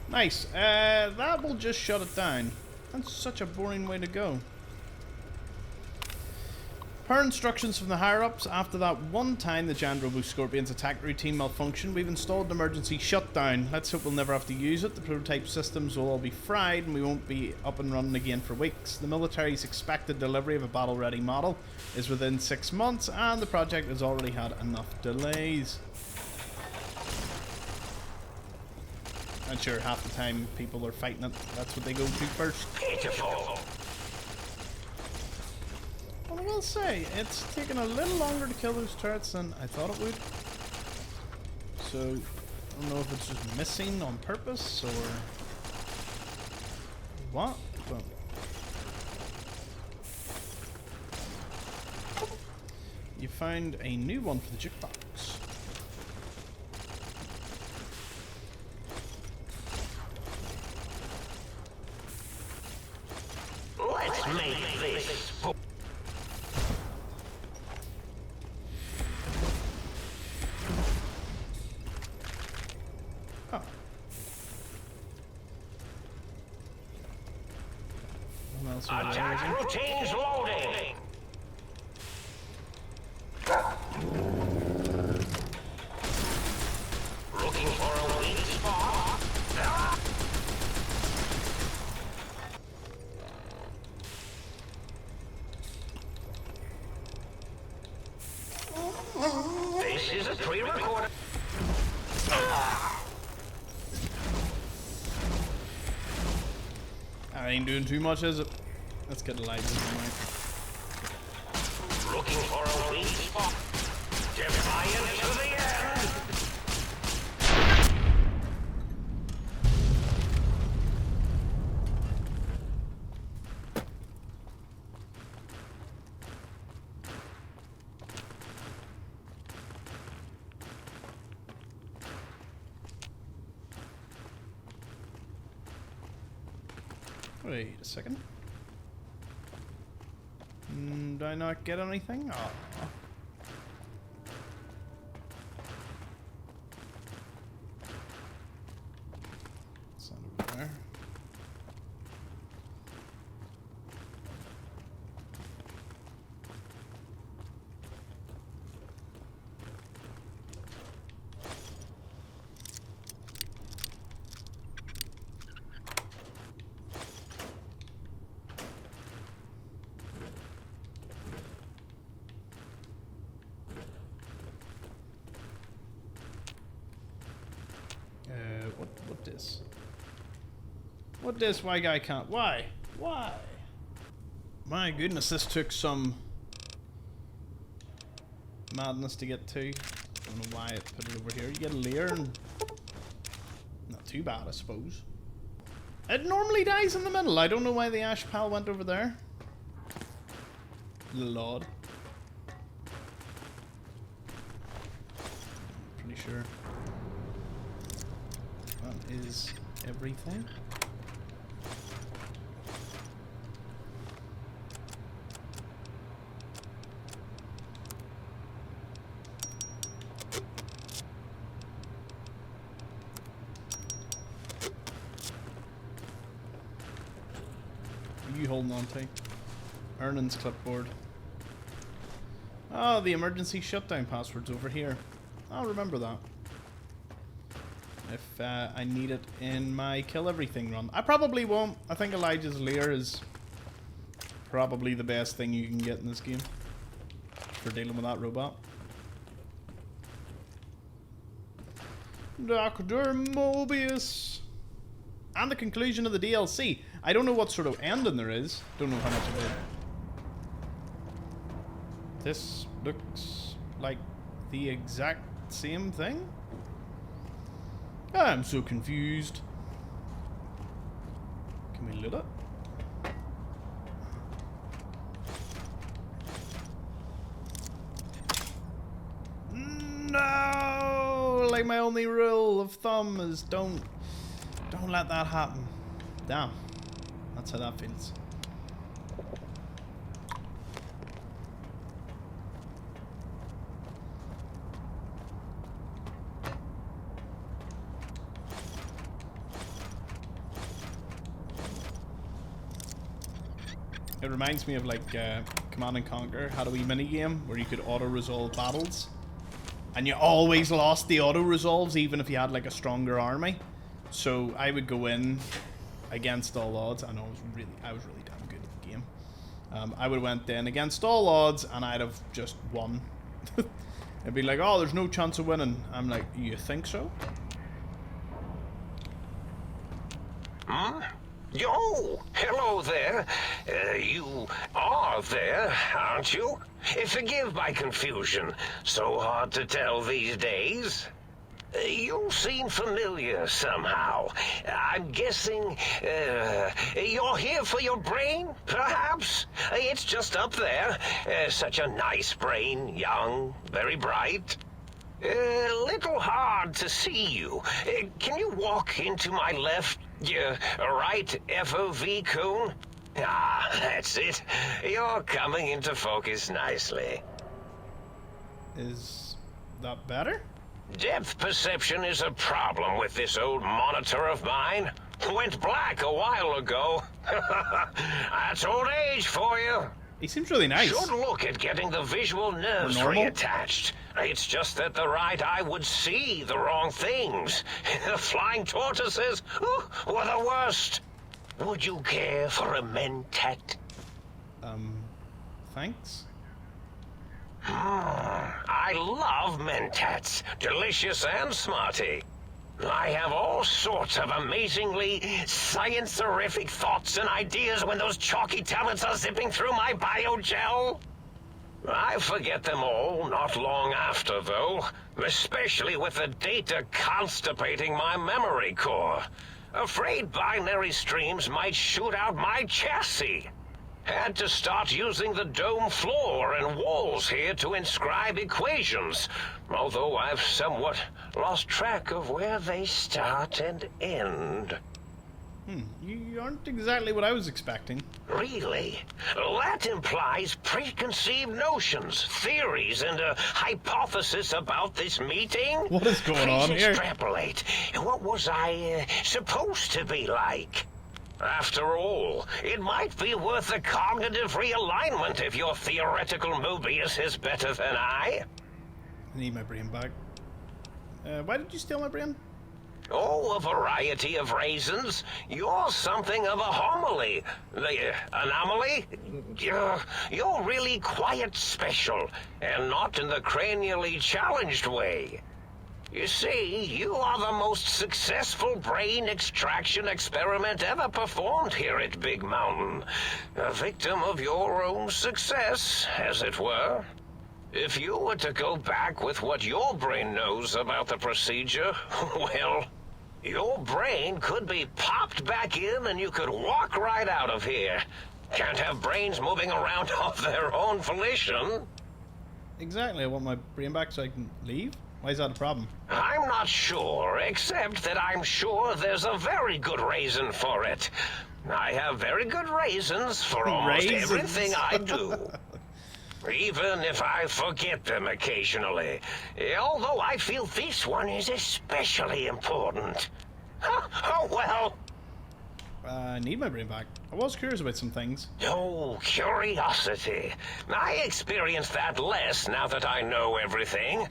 Nice. That will just shut it down. That's such a boring way to go. Per instructions from the higher-ups, after that one time the giant Robo Scorpion's attack routine malfunctioned, we've installed an emergency shutdown. Let's hope we'll never have to use it. The prototype systems will all be fried and we won't be up and running again for weeks. The military's expected delivery of a battle-ready model is within 6 months and the project has already had enough delays. And sure, half the time people are fighting it, that's what they go to first. Pitiful. Well, I will say, it's taken a little longer to kill those turrets than I thought it would. So, I don't know if it's just missing on purpose, or... What? Well, you found a new one for the jukebox. Let's make this. Oh. What else over there, is Attack there? routines loading. Looking for a weak spot. This is a pre-recorded. I ain't doing too much, is it? Let's get the lights in the mic. Looking for a weak spot. Defiant to the end. Wait a second. Did I not get anything? Oh. It's not over there. What this? What this? Why guy can't? Why? Why? My goodness, this took some madness to get to. Don't know why it put it over here. You get a layer and not too bad, I suppose. It normally dies in the middle. I don't know why the ash pal went over there. Little odd. Pretty sure that is everything. What are you holding on to? Ernan's clipboard. Oh, the emergency shutdown password's over here. I'll remember that. If I need it in my kill everything run. I probably won't. I think Elijah's lair is probably the best thing you can get in this game for dealing with that robot. Dr. Mobius. And the conclusion of the DLC. I don't know what sort of ending there is. Don't know how much of it. This looks like the exact same thing. I'm so confused. Can we loot it? No! Like my only rule of thumb is don't let that happen. Damn. That's how that feels. It reminds me of like Command and Conquer had a wee mini game where you could auto-resolve battles, and you always lost the auto-resolves even if you had like a stronger army. So I would go in against all odds. I know I was really damn good at the game. I would have went in against all odds and I'd have just won. It'd be like, oh, there's no chance of winning. I'm like, you think so? Huh? Yo, hello there. You are there, aren't you? Forgive my confusion. So hard to tell these days. You seem familiar somehow. I'm guessing, you're here for your brain, perhaps? It's just up there. Such a nice brain, young, very bright. Little hard to see you. Can you walk into my left, right FOV cone? Ah, that's it. You're coming into focus nicely. Is that better? Depth perception is a problem with this old monitor of mine. Went black a while ago. That's old age for you. He seems really nice. Should look at getting the visual nerves reattached. It's just that the right eye would see the wrong things. The flying tortoises were the worst. Would you care for a mentat? Thanks. I love mentats. Delicious and smarty. I have all sorts of amazingly science-orific thoughts and ideas when those chalky tablets are zipping through my biogel. I forget them all not long after, though, especially with the data constipating my memory core. Afraid binary streams might shoot out my chassis. Had to start using the dome floor and walls here to inscribe equations, although I've somewhat lost track of where they start and end. You aren't exactly what I was expecting. Really? That implies preconceived notions, theories, and a hypothesis about this meeting? What is going on Please here? Extrapolate. What was I supposed to be like? After all, it might be worth a cognitive realignment if your theoretical Mobius is better than I. I need my brain back. Why did you steal my brain? Oh, a variety of reasons. You're something of a homily. The anomaly? You're really quite special, and not in the cranially challenged way. You see, you are the most successful brain extraction experiment ever performed here at Big Mountain. A victim of your own success, as it were. If you were to go back with what your brain knows about the procedure, well, your brain could be popped back in and you could walk right out of here. Can't have brains moving around of their own volition. Exactly, I want my brain back so I can leave? Why is that a problem? I'm not sure, except that I'm sure there's a very good reason for it. I have very good reasons for almost everything I do. Even if I forget them occasionally. Although I feel this one is especially important. Oh, well. I need my brain back. I was curious about some things. Oh, curiosity. I experience that less now that I know everything.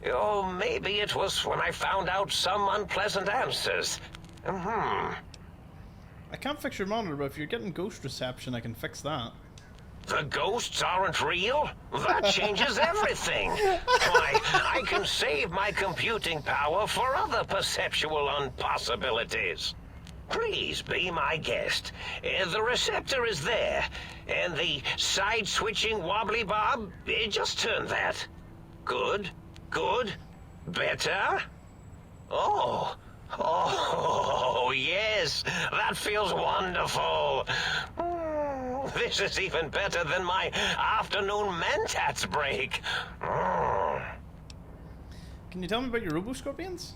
Oh, maybe it was when I found out some unpleasant answers. I can't fix your monitor, but if you're getting ghost reception, I can fix that. The ghosts aren't real? That changes everything. Why, I can save my computing power for other perceptual impossibilities. Please be my guest. The receptor is there, and the side-switching wobbly bob, just turn that. Good, good, better. Oh, yes, that feels wonderful. This is even better than my afternoon mentats break. Can you tell me about your Robo Scorpions?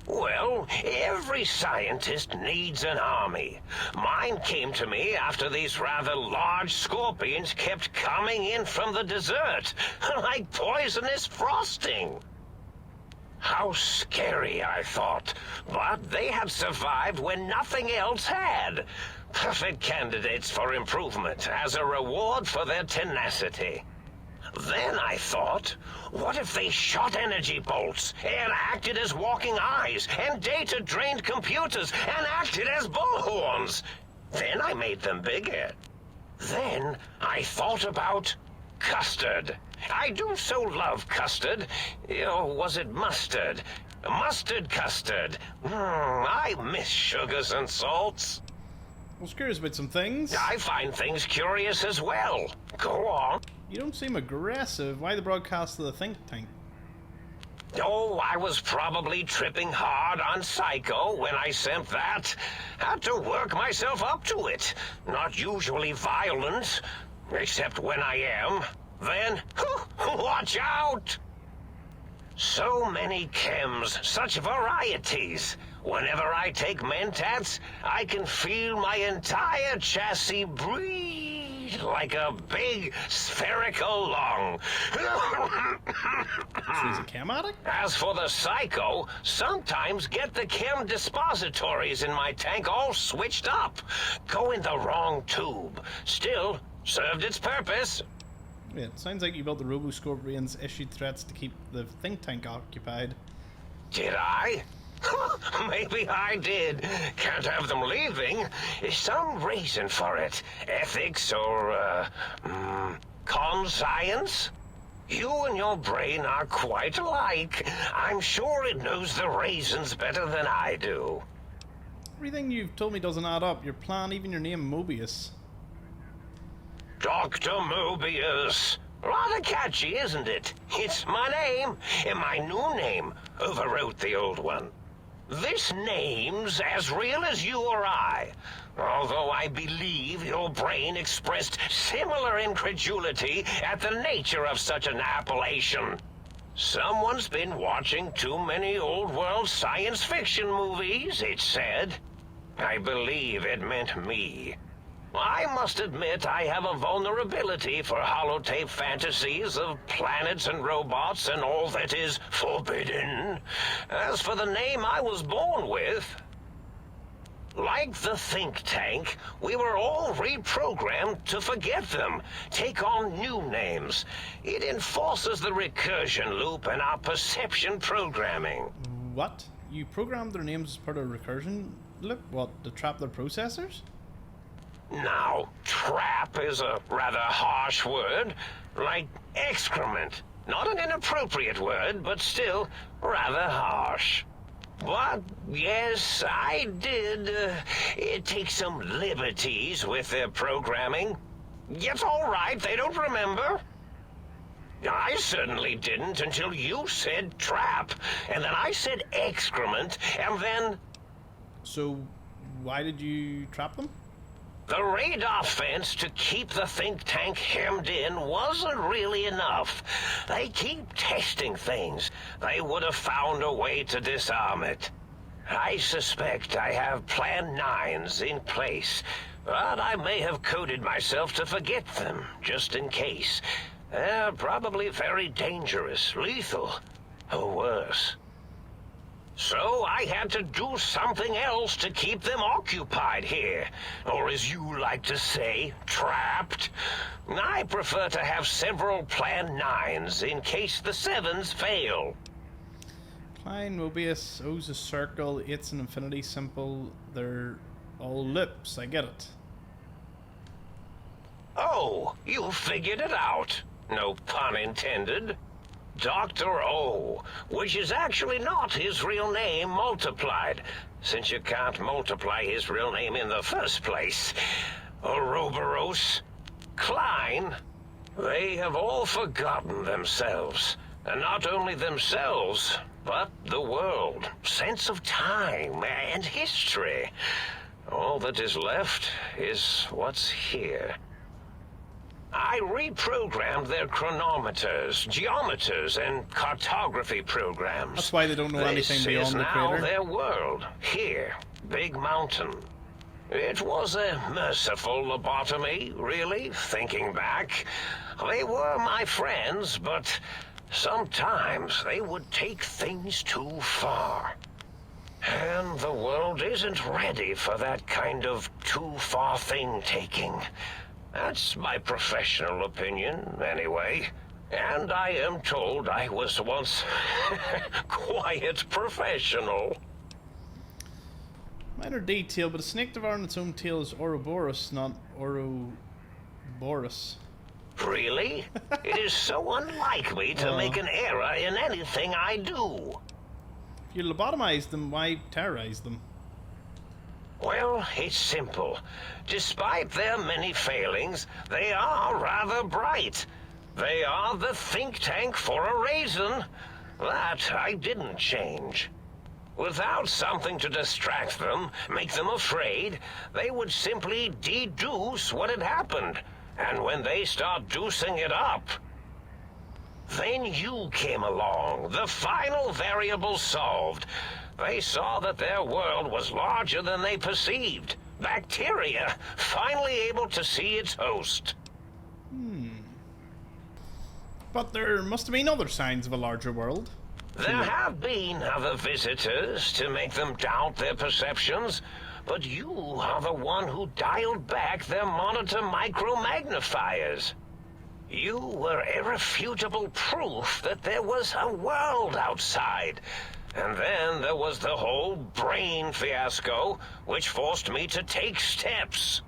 Well, every scientist needs an army. Mine came to me after these rather large scorpions kept coming in from the desert, like poisonous frosting. How scary, I thought, but they had survived when nothing else had. Perfect candidates for improvement as a reward for their tenacity. Then I thought, what if they shot energy bolts and acted as walking eyes and data-drained computers and acted as bullhorns? Then I made them bigger. Then I thought about custard. I do so love custard. Or was it mustard? Mustard custard. I miss sugars and salts. I was curious about some things. I find things curious as well. Go on. You don't seem aggressive. Why the broadcast to the think tank? Oh, I was probably tripping hard on Psycho when I sent that. Had to work myself up to it. Not usually violent, except when I am. Then, watch out! So many chems, such varieties. Whenever I take Mentats, I can feel my entire chassis breathe like a big spherical lung. So he's a chem addict? As for the Psycho, sometimes get the chem dispositories in my tank all switched up. Go in the wrong tube. Still, served its purpose. Yeah, it sounds like you built the Robo Scorpions issued threats to keep the think tank occupied. Did I? Maybe I did. Can't have them leaving. Some reason for it. Ethics or, conscience? You and your brain are quite alike. I'm sure it knows the reasons better than I do. Everything you've told me doesn't add up. Your plan, even your name, Mobius. Dr. Mobius. Rather catchy, isn't it? It's my name, and my new name overwrote the old one. This name's as real as you or I, although I believe your brain expressed similar incredulity at the nature of such an appellation. Someone's been watching too many old-world science fiction movies, it said. I believe it meant me. I must admit I have a vulnerability for holotape fantasies of planets and robots and all that is forbidden. As for the name I was born with, like the think tank, we were all reprogrammed to forget them, take on new names. It enforces the recursion loop in our perception programming. What? You programmed their names as part of a recursion loop? What, to trap their processors? Now, trap is a rather harsh word, like excrement. Not an inappropriate word, but still rather harsh. But, yes, I did take some liberties with their programming. It's all right, they don't remember. I certainly didn't until you said trap, and then I said excrement, and then... So, why did you trap them? The radar fence to keep the think tank hemmed in wasn't really enough. They keep testing things. They would have found a way to disarm it. I suspect I have Plan 9s in place, but I may have coded myself to forget them, just in case. They're probably very dangerous, lethal, or worse. So I had to do something else to keep them occupied here. Or as you like to say, trapped. I prefer to have several Plan 9s in case the 7s fail. Klein, Mobius, O's a circle, 8's an infinity symbol. They're all lips, I get it. Oh, you figured it out. No pun intended. Dr. O, which is actually not his real name multiplied, since you can't multiply his real name in the first place. Ouroboros, Klein, they have all forgotten themselves. And not only themselves, but the world, sense of time and history. All that is left is what's here. I reprogrammed their chronometers, geometers, and cartography programs. That's why they don't know anything beyond the crater. This is now their world, here, Big Mountain. It was a merciful lobotomy, really, thinking back. They were my friends, but sometimes they would take things too far. And the world isn't ready for that kind of too-far thing-taking. That's my professional opinion, anyway. And I am told I was once quite professional. Minor detail, but a snake devouring its own tail is Ouroboros, not Ouroboros. Really? It is so unlike me to make an error in anything I do. If you lobotomize them, why terrorize them? Well, it's simple. Despite their many failings, they are rather bright. They are the think tank for a reason. That I didn't change. Without something to distract them, make them afraid, they would simply deduce what had happened. And when they start deucing it up, then you came along, the final variable solved. They saw that their world was larger than they perceived. Bacteria, finally able to see its host. But there must have been other signs of a larger world. There have been other visitors to make them doubt their perceptions, but you are the one who dialed back their monitor micromagnifiers. You were irrefutable proof that there was a world outside. And then there was the whole brain fiasco, which forced me to take steps.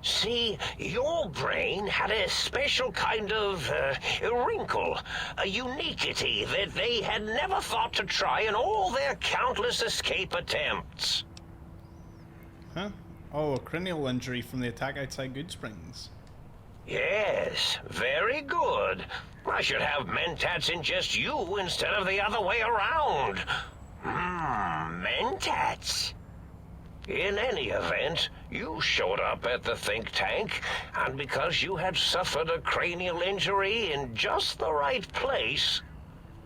See, your brain had a special kind of wrinkle, a uniquity that they had never thought to try in all their countless escape attempts. Huh? Oh, a cranial injury from the attack outside Good Springs. Yes, very good. I should have mentats ingest you instead of the other way around. Mentats. In any event, you showed up at the think tank, and because you had suffered a cranial injury in just the right place,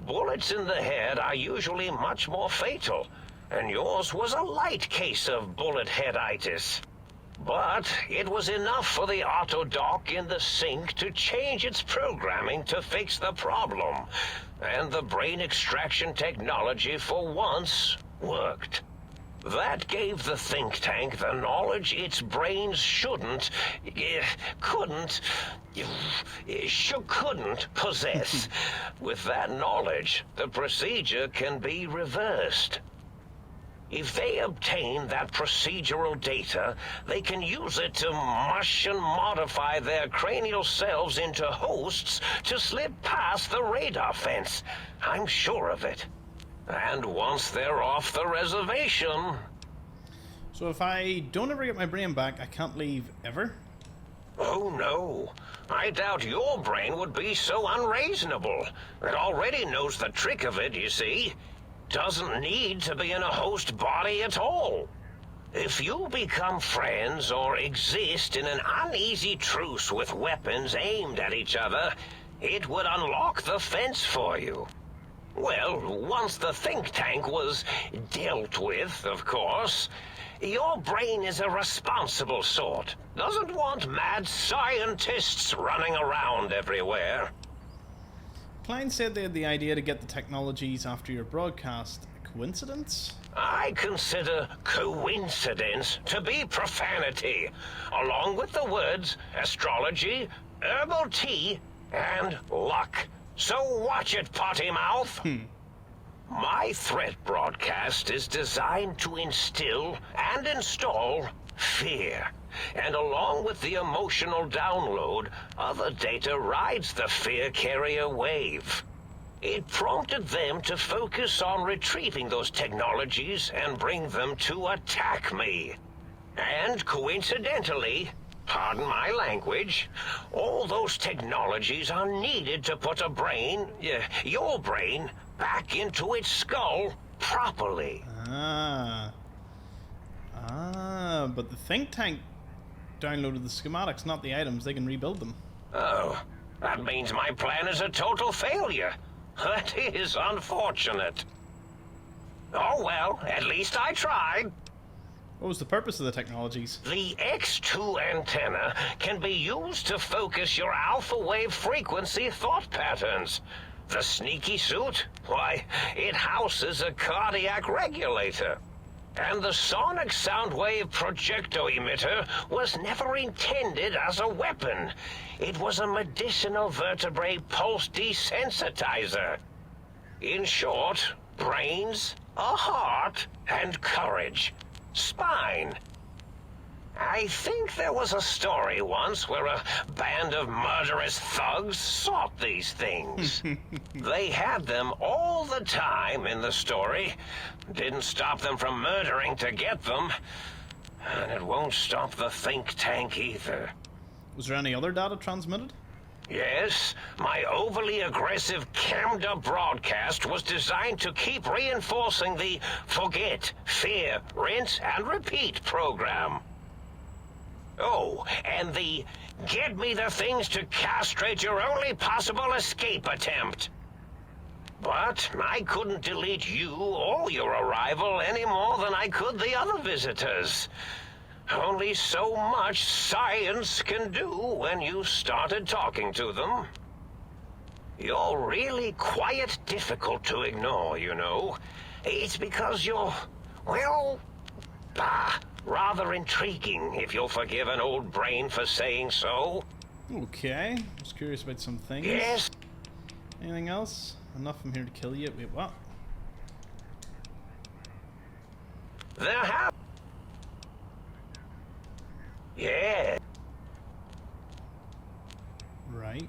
bullets in the head are usually much more fatal, and yours was a light case of bullet headitis. But it was enough for the autodock in the sink to change its programming to fix the problem, and the brain extraction technology for once worked. That gave the think tank the knowledge its brains couldn't possess. With that knowledge, the procedure can be reversed. If they obtain that procedural data, they can use it to mush and modify their cranial selves into hosts to slip past the radar fence. I'm sure of it. And once they're off the reservation... So if I don't ever get my brain back, I can't leave ever? Oh no. I doubt your brain would be so unreasonable. It already knows the trick of it, you see. Doesn't need to be in a host body at all. If you become friends or exist in an uneasy truce with weapons aimed at each other, it would unlock the fence for you. Well, once the think tank was dealt with, of course, your brain is a responsible sort. Doesn't want mad scientists running around everywhere. Klein said they had the idea to get the technologies after your broadcast. A coincidence? I consider coincidence to be profanity, along with the words astrology, herbal tea, and luck. So watch it, potty mouth. My threat broadcast is designed to instill and install fear. And along with the emotional download, other data rides the fear carrier wave. It prompted them to focus on retrieving those technologies and bring them to attack me. And coincidentally, pardon my language, all those technologies are needed to put a brain, your brain, back into its skull properly. But the think tank downloaded the schematics, not the items. They can rebuild them. Oh, that means my plan is a total failure. That is unfortunate. Oh well, at least I tried. What was the purpose of the technologies? The X2 antenna can be used to focus your alpha wave frequency thought patterns. The sneaky suit? Why, it houses a cardiac regulator. And the sonic sound wave projecto emitter was never intended as a weapon. It was a medicinal vertebrae pulse desensitizer. In short, brains, a heart, and courage. Spine. I think there was a story once where a band of murderous thugs sought these things. They had them all the time in the story. Didn't stop them from murdering to get them. And it won't stop the think tank either. Was there any other data transmitted? Yes, my overly aggressive cammed-up broadcast was designed to keep reinforcing the forget, fear, rinse, and repeat program. Oh, and the get me the things to castrate your only possible escape attempt. But I couldn't delete you or your arrival any more than I could the other visitors. Only so much science can do when you started talking to them. You're really quite difficult to ignore, you know. It's because you're, well, rather intriguing, if you'll forgive an old brain for saying so. Okay, I was curious about some things. Yes. Anything else? Enough from here to kill you. Wait, what? There have... Yeah. Right.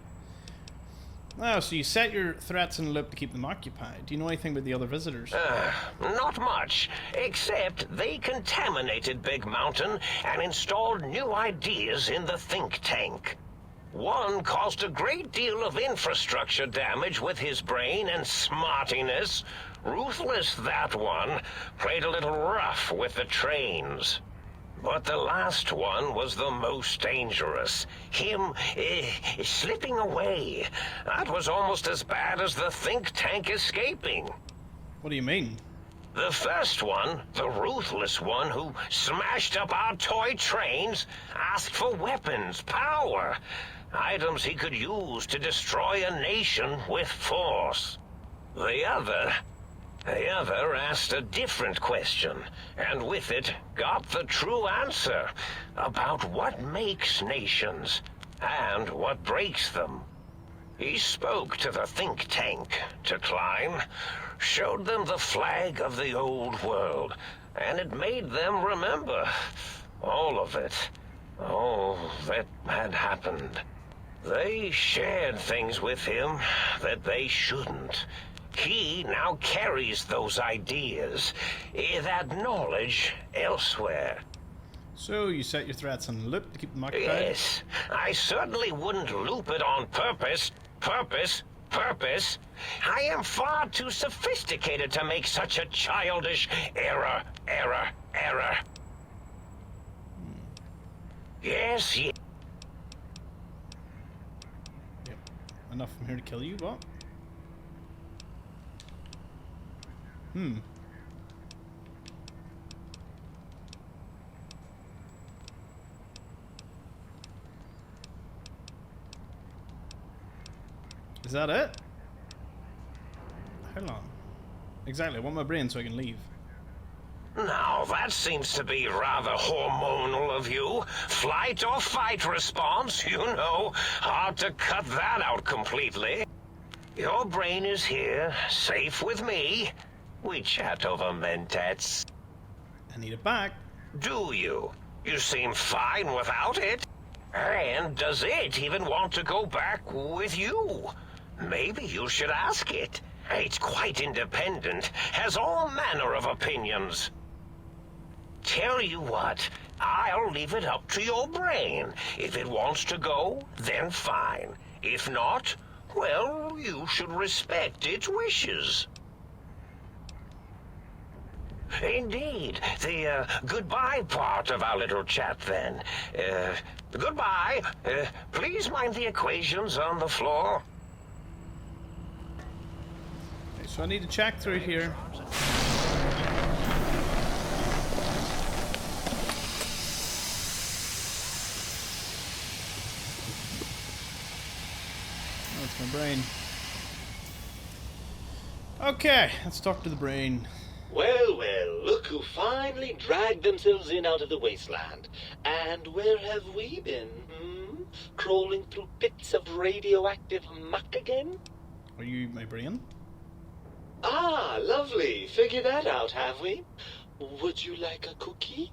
Oh, so you set your threats in a loop to keep them occupied. Do you know anything about the other visitors? Not much, except they contaminated Big Mountain and installed new ideas in the think tank. One caused a great deal of infrastructure damage with his brain and smartiness. Ruthless, that one. Played a little rough with the trains. But the last one was the most dangerous. Him, slipping away. That was almost as bad as the think tank escaping. What do you mean? The first one, the ruthless one who smashed up our toy trains, asked for weapons, power, items he could use to destroy a nation with force. The other asked a different question, and with it got the true answer about what makes nations and what breaks them. He spoke to the think tank to climb, showed them the flag of the old world, and it made them remember all of it, all that had happened. They shared things with him that they shouldn't. He now carries those ideas, that knowledge elsewhere. So you set your threats on loop to keep them occupied? Yes, I certainly wouldn't loop it on purpose. I am far too sophisticated to make such a childish error. Yes. Yep. Enough from here to kill you, what? Is that it? Hold on. Exactly, I want my brain so I can leave. Now, that seems to be rather hormonal of you. Flight or fight response, you know. Hard to cut that out completely. Your brain is here, safe with me. We chat over mentats. I need it back. Do you? You seem fine without it. And does it even want to go back with you? Maybe you should ask it. It's quite independent, has all manner of opinions. Tell you what, I'll leave it up to your brain. If it wants to go, then fine. If not, well, you should respect its wishes. Indeed. The goodbye part of our little chat, then. Goodbye. Please mind the equations on the floor. Okay, so I need to check through here. Oh, it's my brain. Okay, let's talk to the brain. Well, well, look who finally dragged themselves in out of the wasteland. And where have we been, Crawling through pits of radioactive muck again? Are you my brain? Ah, lovely. Figured that out, have we? Would you like a cookie?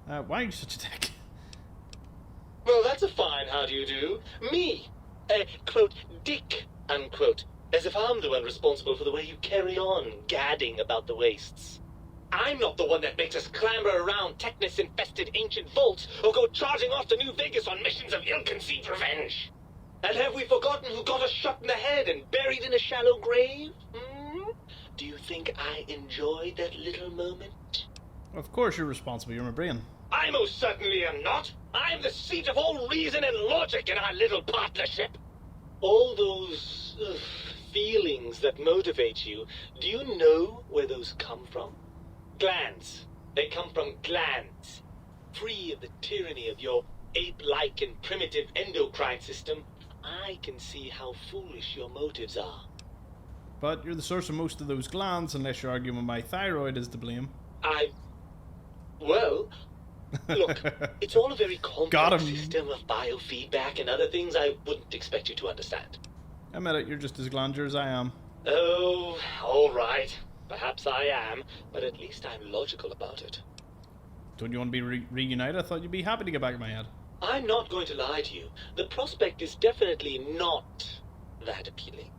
Why are you such a dick? Well, that's a fine how do you do. Me, quote, dick, unquote. As if I'm the one responsible for the way you carry on gadding about the wastes. I'm not the one that makes us clamber around Technus-infested ancient vaults or go charging off to New Vegas on missions of ill-conceived revenge. And have we forgotten who got us shot in the head and buried in a shallow grave? Hmm? Do you think I enjoyed that little moment? Of course you're responsible, you're my brain. I most certainly am not. I'm the seat of all reason and logic in our little partnership. All those feelings that motivate you, do you know where those come from? Glands. They come from glands. Free of the tyranny of your ape-like and primitive endocrine system, I can see how foolish your motives are. But you're the source of most of those glands, unless you're arguing my thyroid is to blame. Well, look, it's all a very complex system of biofeedback and other things I wouldn't expect you to understand. Admit it, you're just as glandular as I am. Oh, all right. Perhaps I am, but at least I'm logical about it. Don't you want to be reunited? I thought you'd be happy to get back in my head. I'm not going to lie to you. The prospect is definitely not that appealing.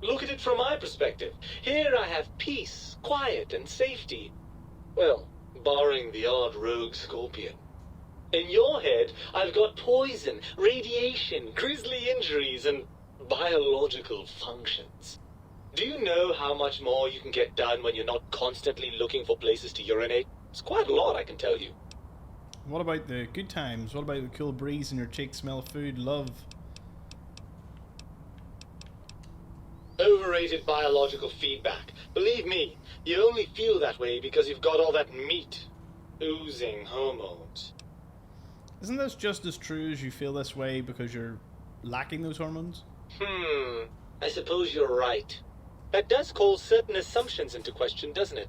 Look at it from my perspective. Here I have peace, quiet, and safety. Well, barring the odd rogue scorpion. In your head, I've got poison, radiation, grisly injuries, and biological functions. Do you know how much more you can get done when you're not constantly looking for places to urinate? It's quite a lot, I can tell you. What about the good times? What about the cool breeze in your cheeks, smell of food, love? Overrated biological feedback. Believe me, you only feel that way because you've got all that meat. Oozing hormones. Isn't this just as true as you feel this way because you're lacking those hormones? I suppose you're right. That does call certain assumptions into question, doesn't it?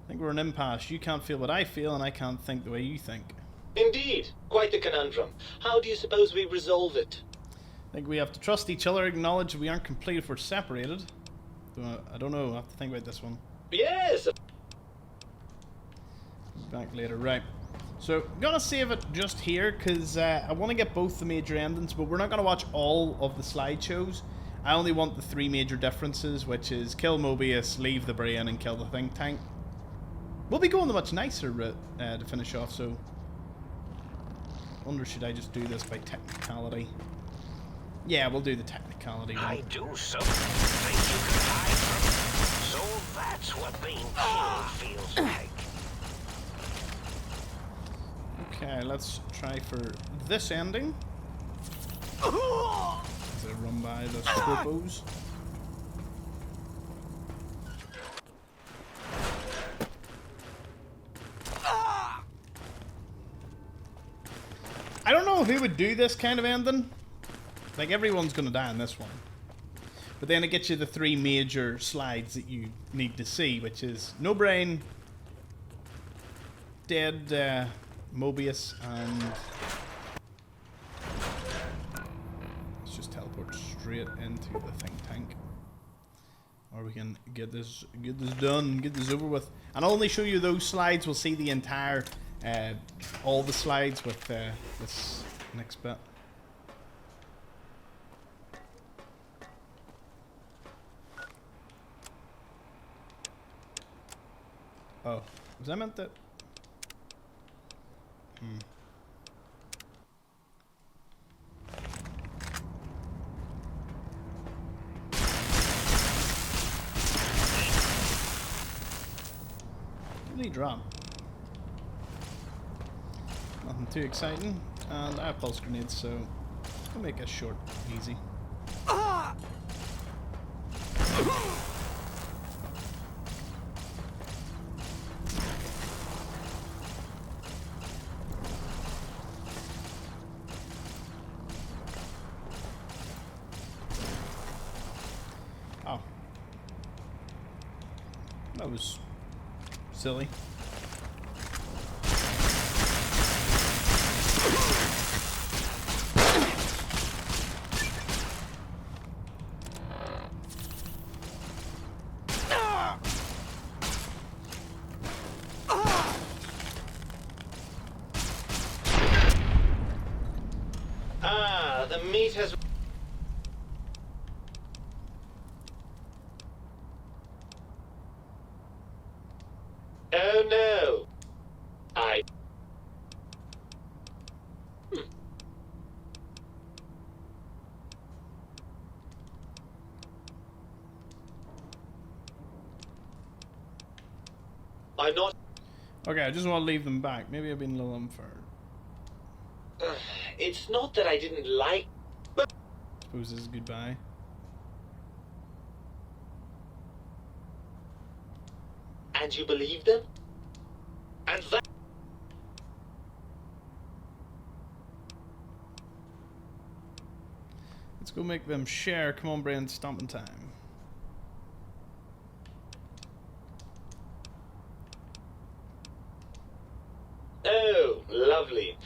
I think we're an impasse. You can't feel what I feel, and I can't think the way you think. Indeed. Quite the conundrum. How do you suppose we resolve it? I think we have to trust each other, acknowledge we aren't complete if we're separated. I don't know. I have to think about this one. Yes! Back later. Right. So, I'm going to save it just here, because I want to get both the major endings, but we're not going to watch all of the slideshows. I only want the 3 major differences, which is kill Mobius, leave the brain, and kill the think tank. We'll be going the much nicer route to finish off, so... I wonder, should I just do this by technicality? Yeah, we'll do the technicality. I do so think you can hide from me. So that's what being killed feels like. Okay, let's try for this ending. As I run by the scopos. I don't know who would do this kind of ending. Like, everyone's gonna die in this one. But then it gets you the 3 major slides that you need to see, which is no brain, dead Mobius, and let's just teleport straight into the think tank. Or we can get this done, get this over with. And I'll only show you those slides. We'll see the entire, all the slides with this next bit. Oh, was that meant that? Really drop. Nothing too exciting, and I have pulse grenades, so I'll make it short, easy. Oh. That was silly. The meat has... Oh no! I'm not... Okay, I just want to leave them back. Maybe I've been a little unfair. It's not that I didn't like... I suppose this is goodbye. And you believe them? And that... Let's go make them share. Come on, brain stomping time. Oh, lovely.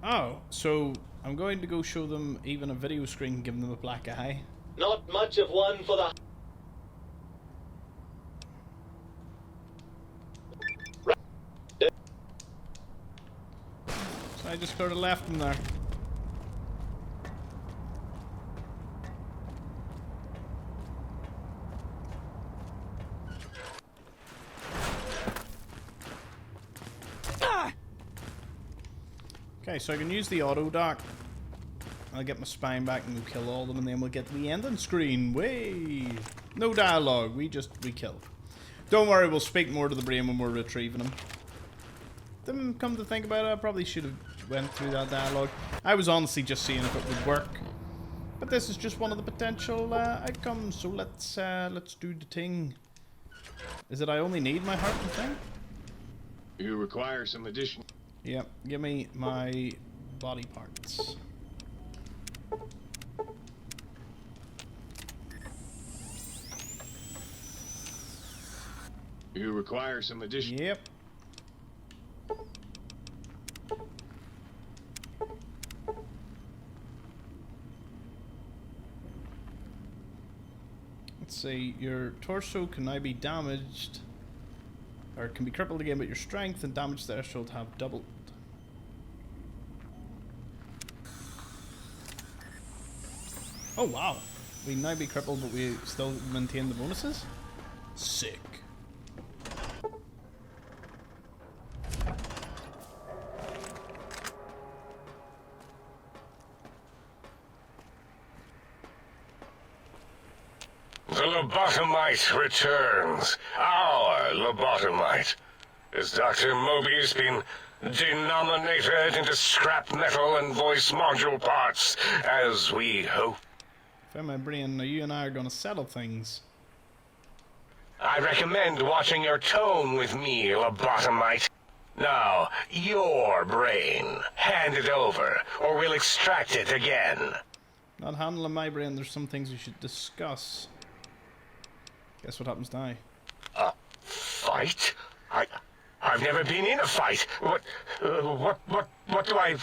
Oh, so I'm going to go show them even a video screen and give them a black eye. Not much of one for the... So I just sort of left them there. Okay, so I can use the auto dock. I'll get my spine back and we'll kill all of them, and then we'll get to the ending screen. Way! No dialogue, we kill. Don't worry, we'll speak more to the brain when we're retrieving them. Then come to think about it, I probably should have went through that dialogue. I was honestly just seeing if it would work. But this is just one of the potential outcomes, so let's do the thing. Is it I only need my heart and thing? You require some additional... Yep, give me my body parts. You require some additional... Yep. Let's see, your torso can now be damaged, or can be crippled again, but your strength and damage threshold have doubled. Oh wow, we now be crippled, but we still maintain the bonuses? Sick. The lobotomite returns. Our lobotomite. Has Dr. Mobius been denominated into scrap metal and voice module parts, as we hope? Found my brain, now you and I are gonna settle things. I recommend watching your tone with me, lobotomite. Now, your brain. Hand it over, or we'll extract it again. Not handling my brain, there's some things we should discuss. Guess what happens now? A fight? I've never been in a fight. What do I...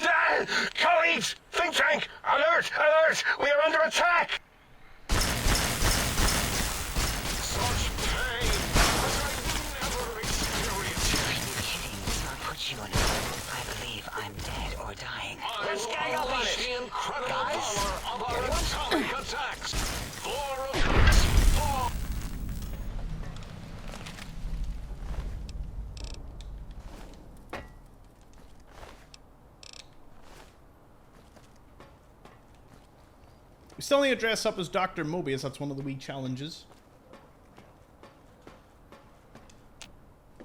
Ah! Colleagues! Think tank! Alert! Alert! We are under attack! Such pain as I've never experienced. Are you kidding? It's not put you in a... I believe I'm dead or dying. Let's gang up on it! The incredible power of our atomic attacks! 4 attacks! 4... We still need to dress up as Dr. Mobius, that's one of the wee challenges.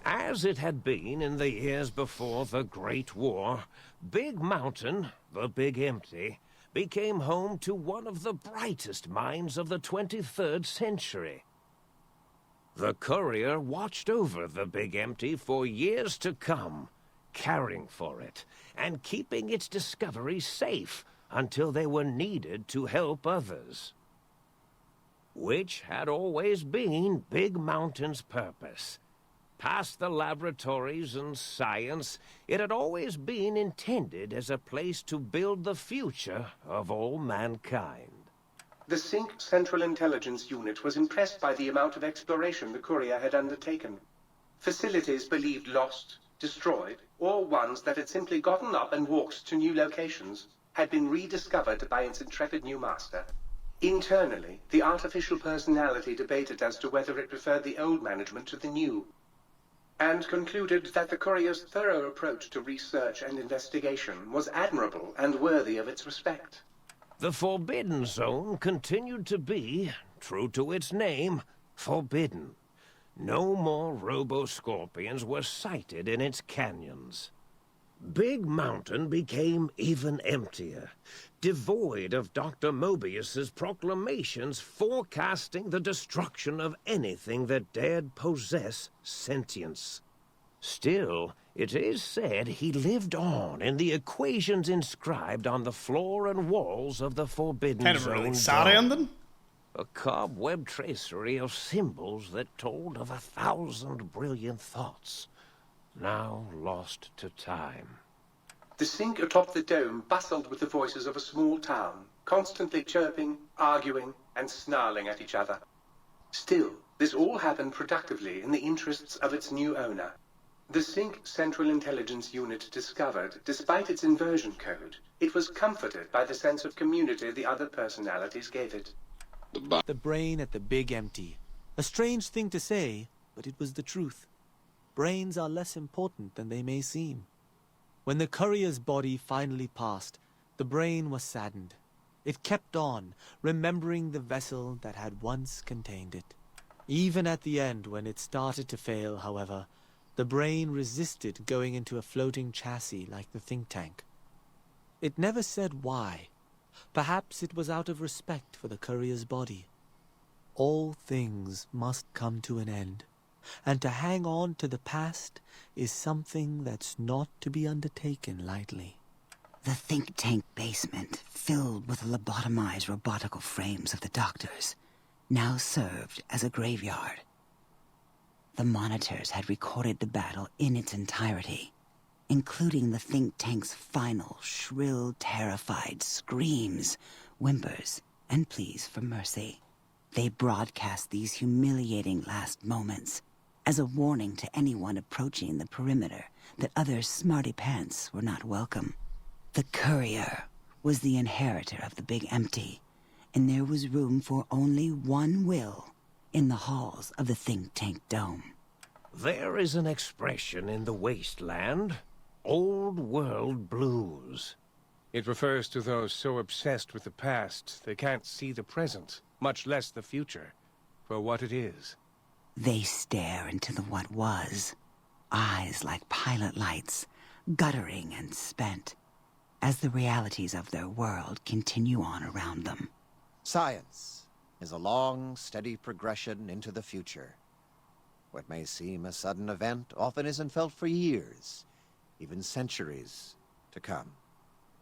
As it had been in the years before the Great War, Big Mountain, the Big Empty, became home to one of the brightest minds of the 23rd century. The courier watched over the Big Empty for years to come, caring for it and keeping its discoveries safe until they were needed to help others. Which had always been Big Mountain's purpose. Past the laboratories and science, it had always been intended as a place to build the future of all mankind. The Sync Central Intelligence Unit was impressed by the amount of exploration the courier had undertaken. Facilities believed lost, destroyed, or ones that had simply gotten up and walked to new locations had been rediscovered by its intrepid new master. Internally, the artificial personality debated as to whether it preferred the old management to the new, and concluded that the courier's thorough approach to research and investigation was admirable and worthy of its respect. The Forbidden Zone continued to be, true to its name, forbidden, No more robo-scorpions were sighted in its canyons. Big Mountain became even emptier, devoid of Dr. Mobius's proclamations forecasting the destruction of anything that dared possess sentience. Still, it is said he lived on in the equations inscribed on the floor and walls of the Forbidden Kind of a Zone really sad dome. ending. A cobweb tracery of symbols that told of 1,000 brilliant thoughts, now lost to time. The sink atop the dome bustled with the voices of a small town, constantly chirping, arguing, and snarling at each other. Still, this all happened productively in the interests of its new owner. The Sync Central Intelligence Unit discovered, despite its inversion code, it was comforted by the sense of community the other personalities gave it. The brain at the big empty. A strange thing to say, but it was the truth. Brains are less important than they may seem. When the courier's body finally passed, the brain was saddened. It kept on, remembering the vessel that had once contained it. Even at the end, when it started to fail, however, the brain resisted going into a floating chassis like the think tank. It never said why. Perhaps it was out of respect for the courier's body. All things must come to an end, and to hang on to the past is something that's not to be undertaken lightly. The think tank basement, filled with the lobotomized robotical frames of the doctors, now served as a graveyard. The monitors had recorded the battle in its entirety, including the think tank's final, shrill, terrified screams, whimpers, and pleas for mercy. They broadcast these humiliating last moments as a warning to anyone approaching the perimeter that other smarty pants were not welcome. The courier was the inheritor of the big empty, and there was room for only one will in the halls of the think tank dome. There is an expression in the wasteland, old world blues. It refers to those so obsessed with the past they can't see the present, much less the future, for what it is. They stare into the what was, eyes like pilot lights, guttering and spent, as the realities of their world continue on around them. Science is a long, steady progression into the future. What may seem a sudden event often isn't felt for years, even centuries to come.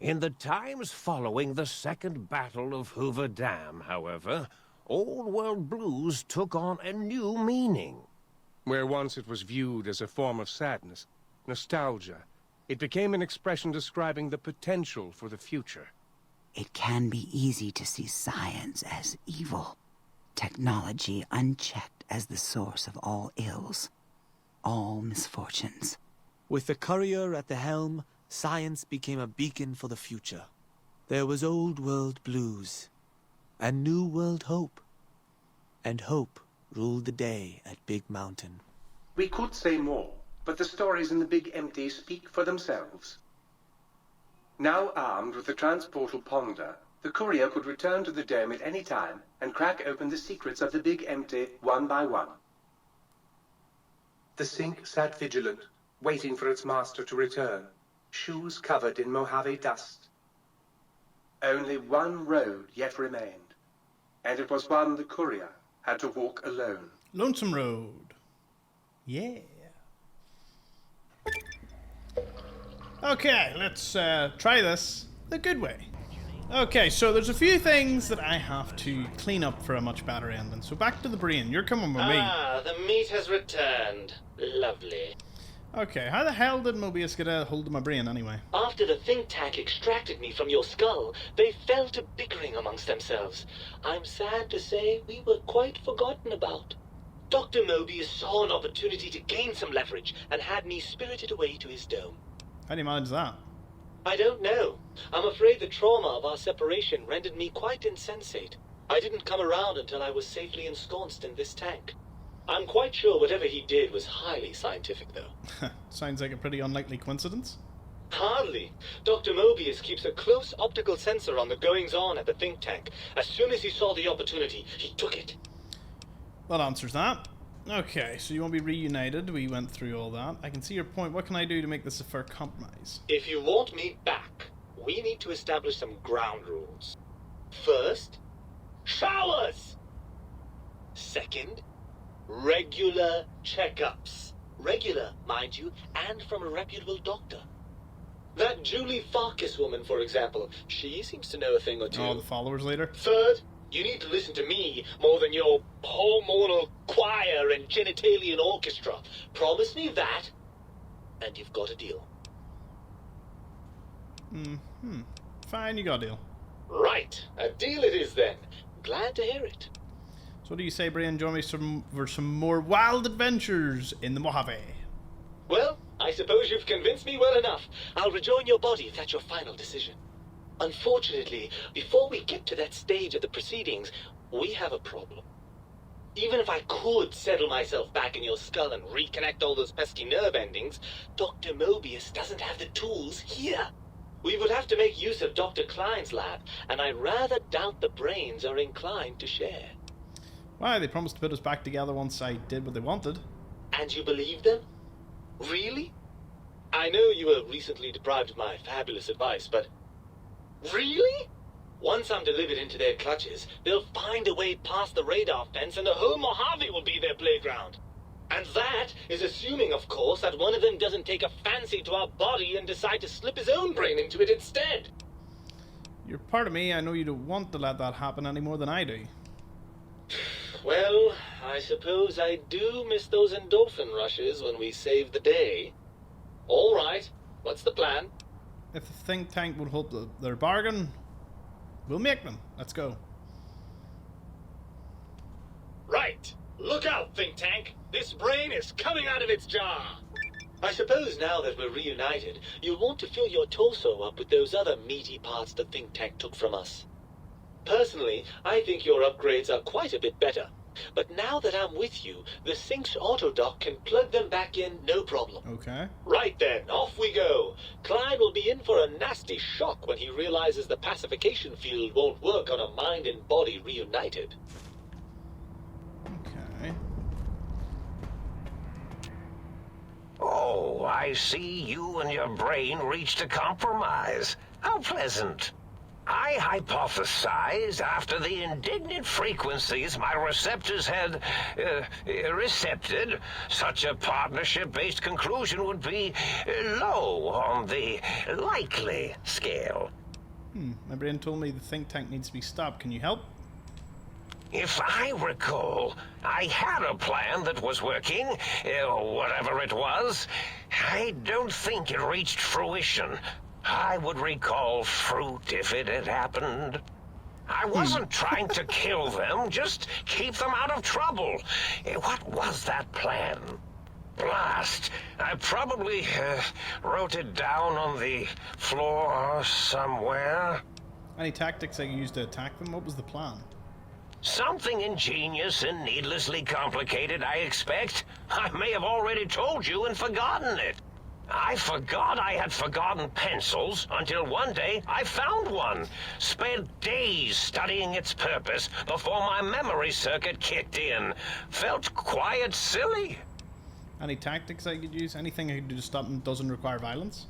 In the times following the Second Battle of Hoover Dam, however, Old World Blues took on a new meaning. Where once it was viewed as a form of sadness, nostalgia, it became an expression describing the potential for the future. It can be easy to see science as evil, technology unchecked as the source of all ills, all misfortunes. With the courier at the helm, science became a beacon for the future. There was old world blues, and new world hope. And hope ruled the day at Big Mountain. We could say more, but the stories in the big empty speak for themselves. Now armed with the transportal ponder, the courier could return to the dome at any time and crack open the secrets of the big empty one by one. The sink sat vigilant, waiting for its master to return, shoes covered in Mojave dust. Only one road yet remained, and it was one the courier had to walk alone. Lonesome Road. Yeah. Okay, let's try this the good way. Okay, so there's a few things that I have to clean up for a much better ending. So back to the brain. You're coming with me. Ah, the meat has returned. Lovely. Okay, how the hell did Mobius get a hold of my brain anyway? After the think tank extracted me from your skull, they fell to bickering amongst themselves. I'm sad to say we were quite forgotten about. Dr. Mobius saw an opportunity to gain some leverage and had me spirited away to his dome. How do you manage that? I don't know. I'm afraid the trauma of our separation rendered me quite insensate. I didn't come around until I was safely ensconced in this tank. I'm quite sure whatever he did was highly scientific, though. Sounds like a pretty unlikely coincidence. Hardly. Dr. Mobius keeps a close optical sensor on the goings-on at the think tank. As soon as he saw the opportunity, he took it. That answers that. Okay, so you want to be reunited. We went through all that. I can see your point. What can I do to make this a fair compromise? If you want me back, we need to establish some ground rules. First, showers! Second, regular checkups. Regular, mind you, and from a reputable doctor. That Julie Farkas woman, for example, she seems to know a thing or two. Oh, the followers later? Third, you need to listen to me more than your hormonal choir and genitalian orchestra. Promise me that, and you've got a deal. Fine, you got a deal. Right, a deal it is then. Glad to hear it. So what do you say, Brian? Join me for some more wild adventures in the Mojave. Well, I suppose you've convinced me well enough. I'll rejoin your body if that's your final decision. Unfortunately, before we get to that stage of the proceedings, we have a problem. Even if I could settle myself back in your skull and reconnect all those pesky nerve endings, Dr. Mobius doesn't have the tools here. We would have to make use of Dr. Klein's lab, and I rather doubt the brains are inclined to share. Why, they promised to put us back together once I did what they wanted. And you believe them? Really? I know you were recently deprived of my fabulous advice, but... Really? Once I'm delivered into their clutches, they'll find a way past the radar fence and the whole Mojave will be their playground. And that is assuming, of course, that one of them doesn't take a fancy to our body and decide to slip his own brain into it instead. You're part of me. I know you don't want to let that happen any more than I do. Well, I suppose I do miss those endorphin rushes when we save the day. All right, what's the plan? If the think tank would hold their bargain, we'll make them. Let's go. Right. Look out, think tank. This brain is coming out of its jar. I suppose now that we're reunited, you'll want to fill your torso up with those other meaty parts the think tank took from us. Personally, I think your upgrades are quite a bit better. But now that I'm with you, the Sync's autodock can plug them back in no problem. Okay. Right then, off we go. Klein will be in for a nasty shock when he realizes the pacification field won't work on a mind and body reunited. Okay. Oh, I see you and your brain reached a compromise. How pleasant. I hypothesized after the indignant frequencies my receptors had recepted, such a partnership-based conclusion would be low on the likely scale. My brain told me the think tank needs to be stopped. Can you help? If I recall, I had a plan that was working, whatever it was. I don't think it reached fruition. I would recall fruit if it had happened. I wasn't trying to kill them, just keep them out of trouble. What was that plan? Blast. I probably wrote it down on the floor somewhere. Any tactics I could use to attack them? What was the plan? Something ingenious and needlessly complicated, I expect. I may have already told you and forgotten it. I forgot I had forgotten pencils until one day I found one. Spent days studying its purpose before my memory circuit kicked in. Felt quite silly. Any tactics I could use? Anything I could do to stop them doesn't require violence?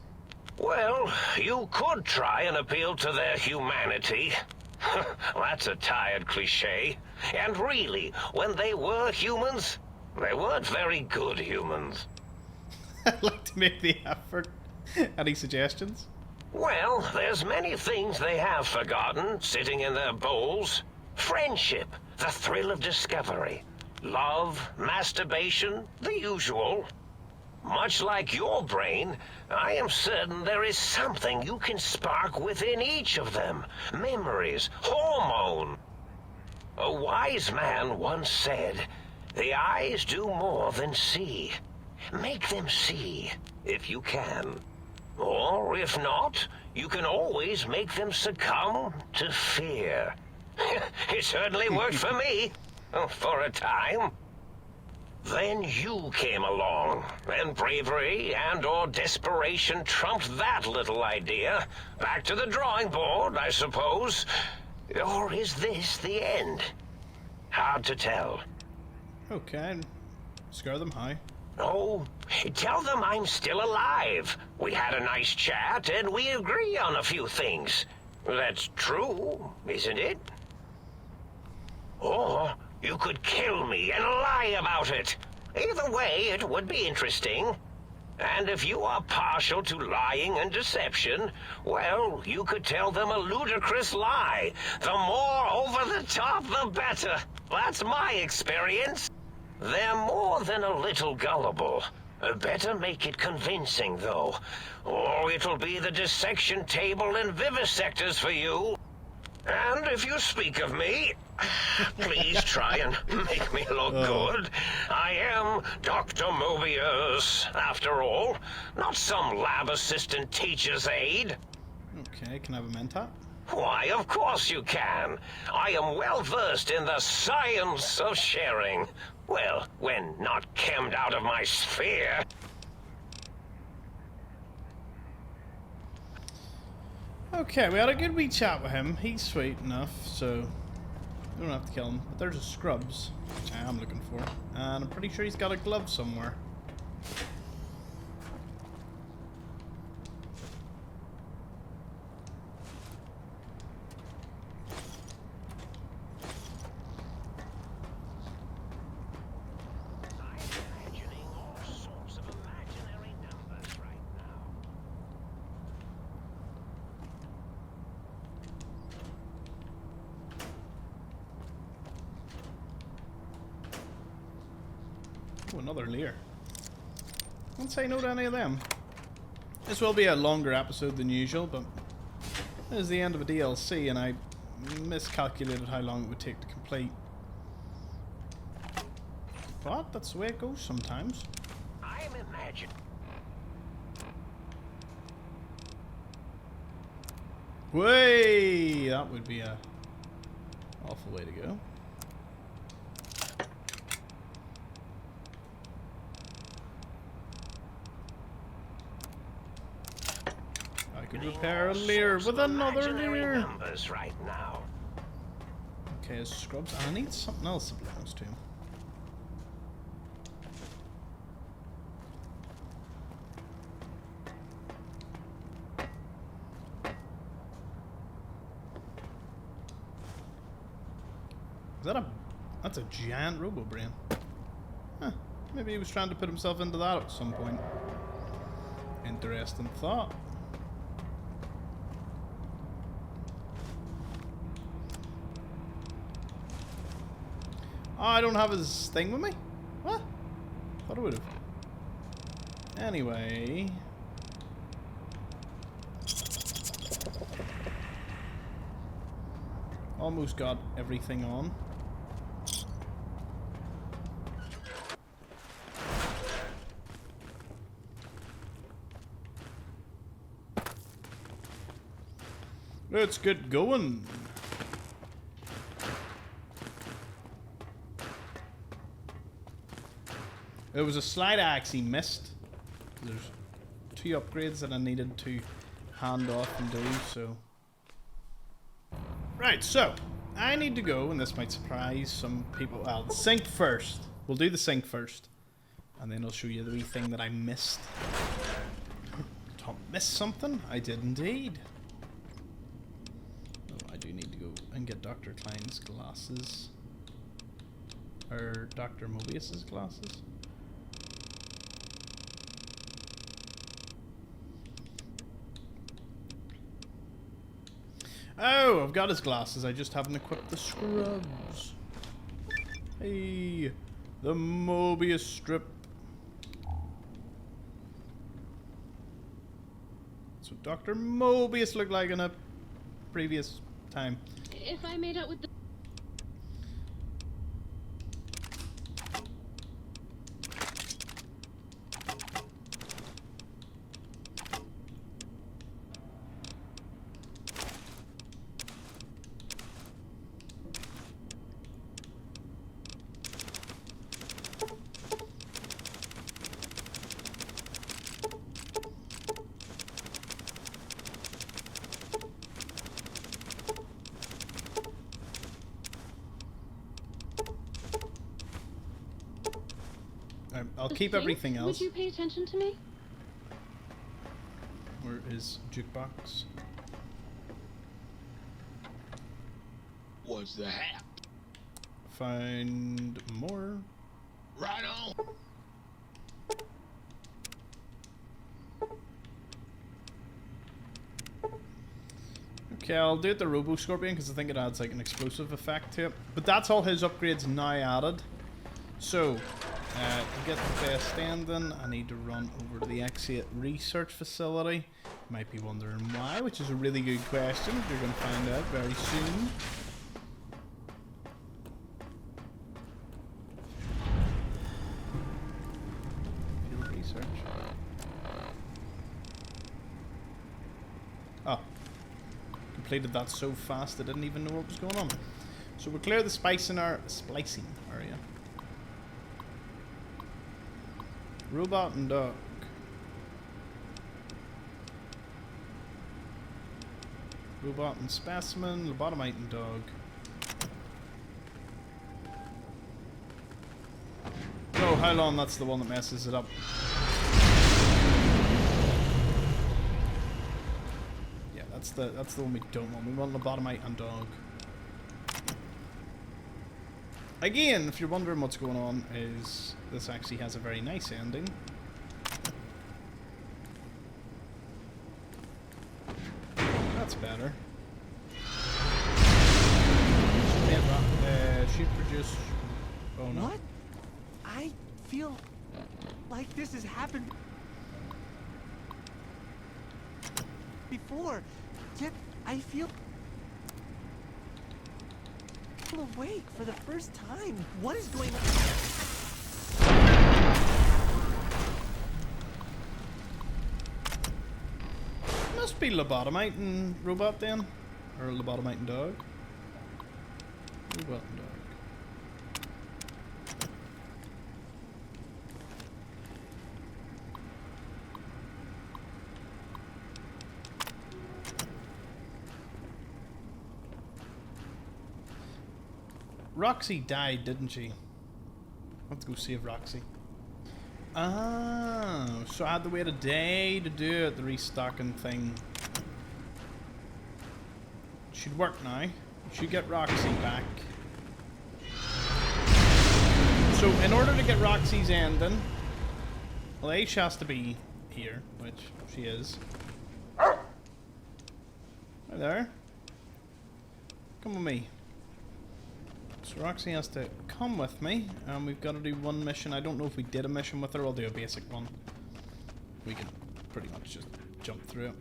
Well, you could try and appeal to their humanity. That's a tired cliche. And really, when they were humans, they weren't very good humans. I'd like to make the effort. Any suggestions? Well, there's many things they have forgotten, sitting in their bowls. Friendship, the thrill of discovery, love, masturbation, the usual. Much like your brain, I am certain there is something you can spark within each of them. Memories, hormone. A wise man once said, "The eyes do more than see." Make them see, if you can. Or, if not, you can always make them succumb to fear. It certainly worked for me, for a time. Then you came along, and bravery and/or desperation trumped that little idea. Back to the drawing board, I suppose. Or is this the end? Hard to tell. Okay. Scare them? How? Oh, tell them I'm still alive. We had a nice chat and we agree on a few things. That's true, isn't it? Or you could kill me and lie about it. Either way, it would be interesting. And if you are partial to lying and deception, well, you could tell them a ludicrous lie. The more over the top, the better. That's my experience. They're more than a little gullible. Better make it convincing, though. Or it'll be the dissection table and vivisectors for you. And if you speak of me, please try and make me look good. I am Dr. Mobius, after all. Not some lab assistant teacher's aide. Okay, can I have a mentat? Why, of course you can. I am well versed in the science of sharing. Well, when not chemmed out of my sphere. Okay, we had a good wee chat with him. He's sweet enough, so we don't have to kill him. But there's a Scrubs, which I am looking for. And I'm pretty sure he's got a glove somewhere. Oh, another Lear. Don't say no to any of them. This will be a longer episode than usual, but this is the end of a DLC, and I miscalculated how long it would take to complete. But that's the way it goes sometimes. I'm imagining. Way! That would be a awful way to go. I could repair a Lear with another Lear. Numbers right now. Okay, Scrubs. I need something else that belongs to him. Is that that's a giant Robo brain. Huh. Maybe he was trying to put himself into that at some point. Interesting thought. Oh, I don't have his thing with me? What? Thought I would have. Anyway. Almost got everything on. Let's get going. It was a slight I actually missed. There's 2 upgrades that I needed to hand off and do, so. Right, so I need to go, and this might surprise some people. Well, the sink first. We'll do the sink first, and then I'll show you the wee thing that I missed. Tom missed something? I did indeed. Oh, I do need to go and get Dr. Klein's glasses. Or Dr. Mobius's glasses. Oh, I've got his glasses. I just haven't equipped the Scrubs. Hey, the Mobius strip. That's what Dr. Mobius looked like in a previous time. If I made out with the... I'll keep Think? everything else. Would you pay attention to me? Where is jukebox? What's the hat? Found more. Right on. Okay, I'll do it the Robo Scorpion because I think it adds like an explosive effect to it. But that's all his upgrades now added. So, to get the best ending, I need to run over to the X8 research facility. You might be wondering why, which is a really good question. You're going to find out very soon. Field research. Oh. Completed that so fast I didn't even know what was going on. So we'll clear the splicing area. Robot and dog. Robot and specimen, lobotomite and dog. Oh, how long? That's the one that messes it up. Yeah, that's the one we don't want. We want lobotomite and dog. Again, if you're wondering what's going on, is this actually has a very nice ending. That's better. Should produce. Oh no. What? I feel like this has happened before, yet I feel awake for the first time. What is going on? Must be lobotomite and robot then, or lobotomite and dog. Robot and dog. Roxy died, didn't she? Let's go save Roxy. Oh, so I had to wait a day to do it, the restocking thing. Should work now. Should get Roxy back. So in order to get Roxy's ending, well, H has to be here, which she is. Hi there. Come with me. So Roxy has to come with me, and we've got to do one mission. I don't know if we did a mission with her. I'll do a basic one. We can pretty much just jump through it.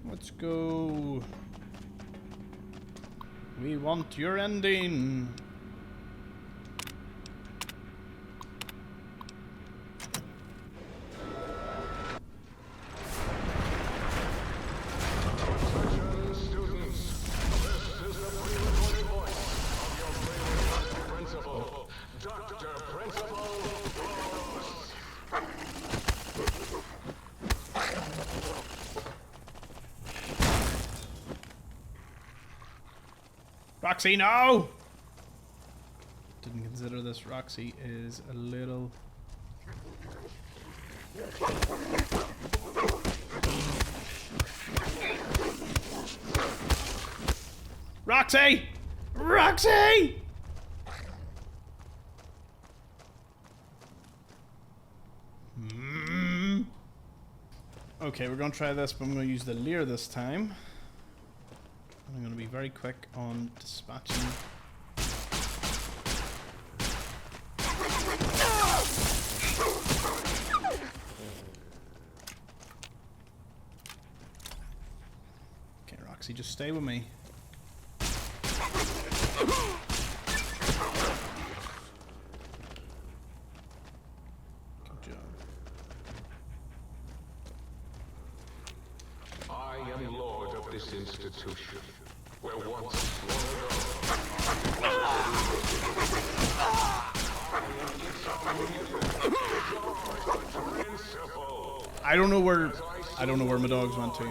Let's go. We want your ending. Roxy, no! Didn't consider this. Roxy is a little... Roxy! Roxy! Okay, we're gonna try this, but I'm gonna use the Lear this time. I'm going to be very quick on dispatching. Okay, Roxy, just stay with me. Good job. I am lord of this institution. Where once I don't know where my dogs went to.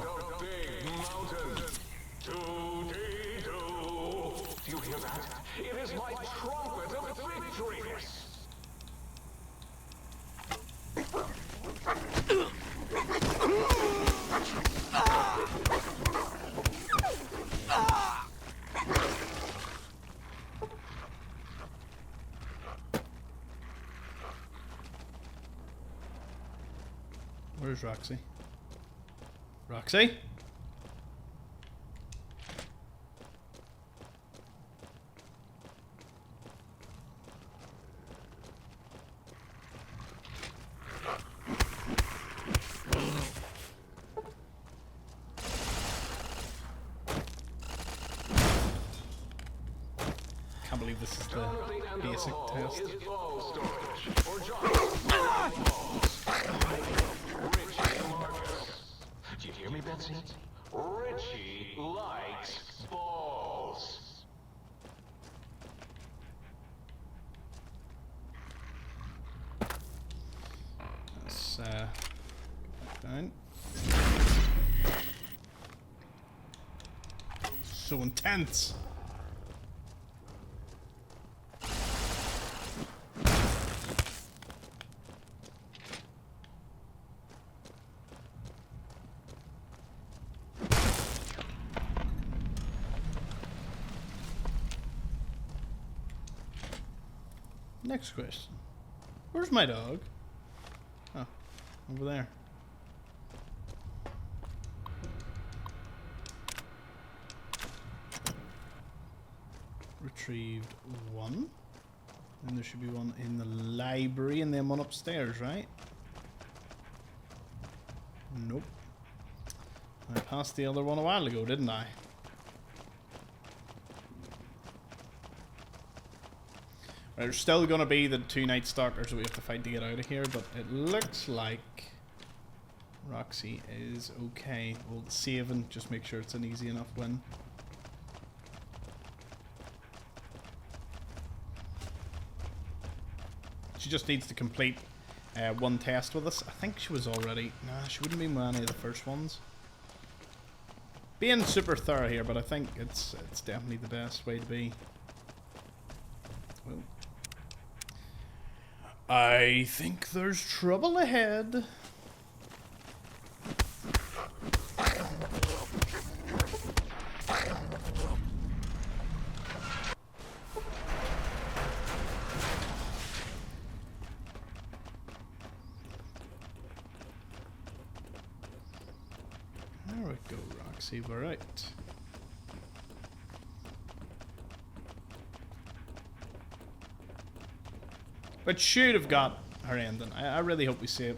You hear that? It is my trumpet of victory! Where's Roxy? Roxy? Can't believe this is the basic test. Do you hear me, Betsy? Richie likes balls. Let's down. So intense. Next question. Where's my dog? Oh, over there. Retrieved one. And there should be one in the library and then one upstairs, right? Nope. I passed the other one a while ago, didn't I? There's still going to be the 2 Night Stalkers that we have to fight to get out of here, but it looks like Roxy is okay. We'll save and just make sure it's an easy enough win. She just needs to complete one test with us. I think she was already... Nah, she wouldn't be any of the first ones. Being super thorough here, but I think it's definitely the best way to be. Well, I think there's trouble ahead. There we go, Roxy, we're right. But should have got her ending. I really hope we see it.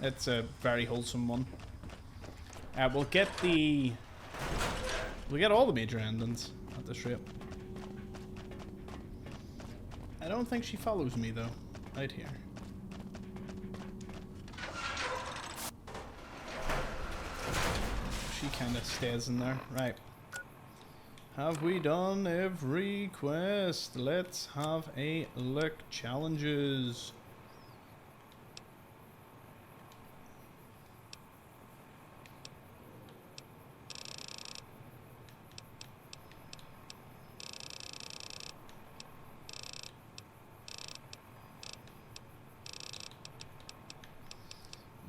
It's a very wholesome one. We'll get all the major endings at this rate. I don't think she follows me though. Out here. She kind of stays in there. Right. Have we done every quest? Let's have a look. Challenges.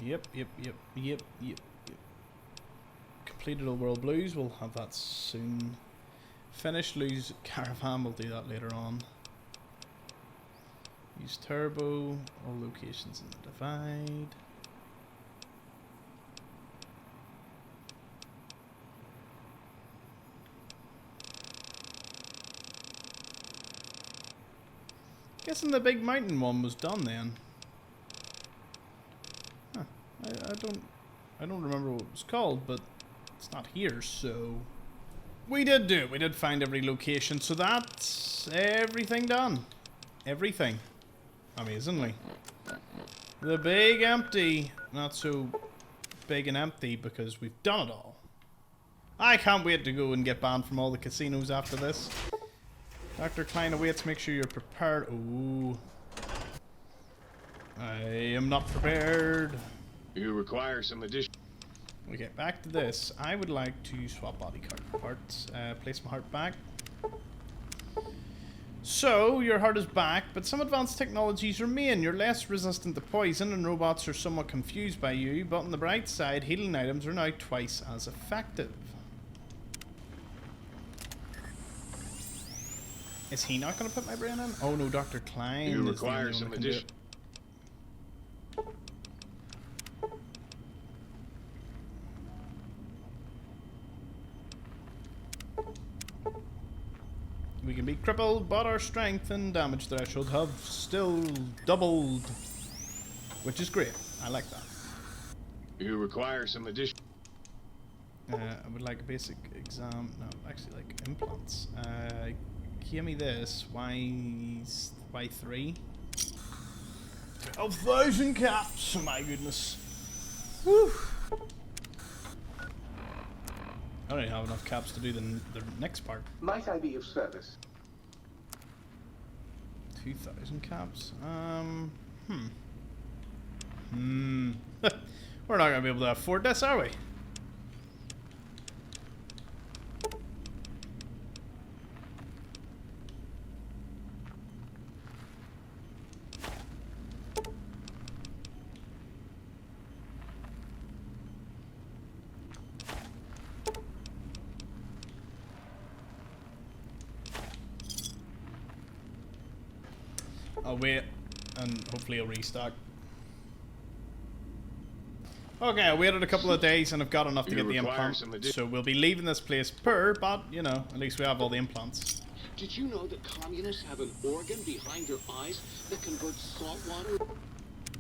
Yep. Completed Old World Blues. We'll have that soon. Finish Lose Caravan, we'll do that later on. Use Turbo, all locations in the Divide. Guessing the Big Mountain one was done then. Huh. I don't remember what it was called, but it's not here, so... We did do it. We did find every location, so that's everything done. Everything. Amazingly. The big empty. Not so big and empty because we've done it all. I can't wait to go and get banned from all the casinos after this. Dr. Klein awaits. Make sure you're prepared. Ooh. I am not prepared. You require some addition. Okay, back to this. I would like to swap body card parts. Place my heart back. So, your heart is back, but some advanced technologies remain. You're less resistant to poison, and robots are somewhat confused by you, but on the bright side, healing items are now twice as effective. Is he not going to put my brain in? Oh no, Dr. Klein You is the only require one some that can do addition. it. We can be crippled, but our strength and damage threshold have still doubled. Which is great. I like that. You require some addition. I would like a basic exam. No, actually like implants. Give me this. Why 3? 12,000 caps! Oh my goodness. Woo! I don't even have enough caps to do the next part. Might I be of service? 2,000 caps? We're not going to be able to afford this, are we? I'll wait, and hopefully I'll restock. Okay, I waited a couple of days and I've got enough to get the implant. So we'll be leaving this place but, you know, at least we have all the implants. Did you know that communists have an organ behind their eyes that converts salt water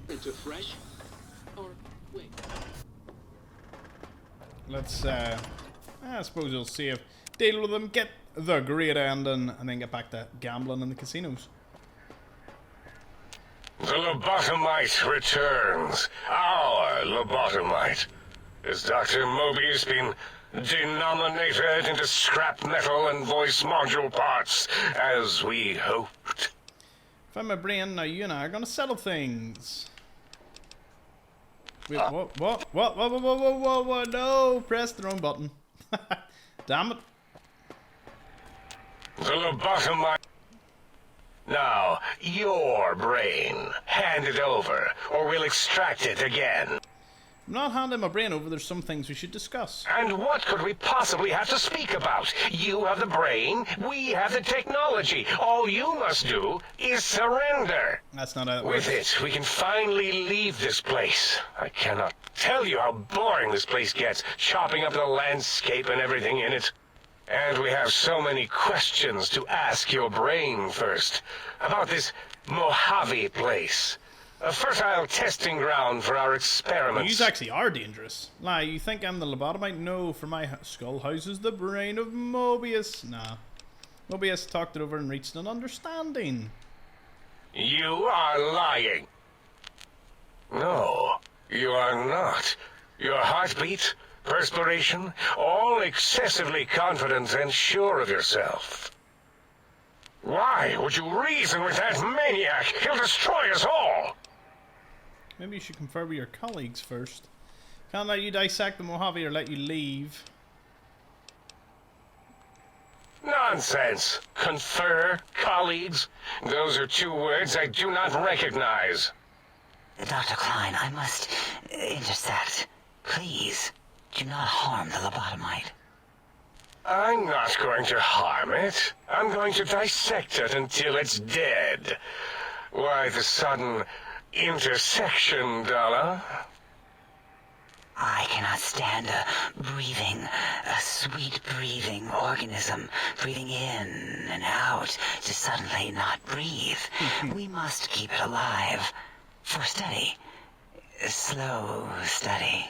into fresh? Or, wait. Let's, I suppose we'll save, deal with them, get the great ending, and then get back to gambling in the casinos. The lobotomite returns. Our lobotomite. Has Dr. Mobius been denominated into scrap metal and voice module parts, as we hoped? Find my brain, now you and I are gonna settle things. Wait, what? No, press the wrong button. Damn it. The lobotomite. Now, your brain. Hand it over, or we'll extract it again. I'm not handing my brain over, there's some things we should discuss. And what could we possibly have to speak about? You have the brain, we have the technology. All you must do is surrender. That's not how it works. With it, we can finally leave this place. I cannot tell you how boring this place gets, chopping up the landscape and everything in it. And we have so many questions to ask your brain first. About this Mojave place. A fertile testing ground for our experiments. You actually are dangerous. Like, you think I'm the lobotomite? No, for my skull houses the brain of Mobius. Nah. Mobius talked it over and reached an understanding. You are lying. No, you are not. Your heartbeat, perspiration, all excessively confident and sure of yourself. Why would you reason with that maniac? He'll destroy us all! Maybe you should confer with your colleagues first. Can't let you dissect the Mojave or let you leave. Nonsense. Confer, colleagues. Those are two words I do not recognize. Dr. Klein, I must intersect. Please, do not harm the lobotomite. I'm not going to harm it. I'm going to dissect it until it's dead. Why the sudden intersection, Dalla? I cannot stand a sweet breathing organism breathing in and out to suddenly not breathe. We must keep it alive. For study. Slow study.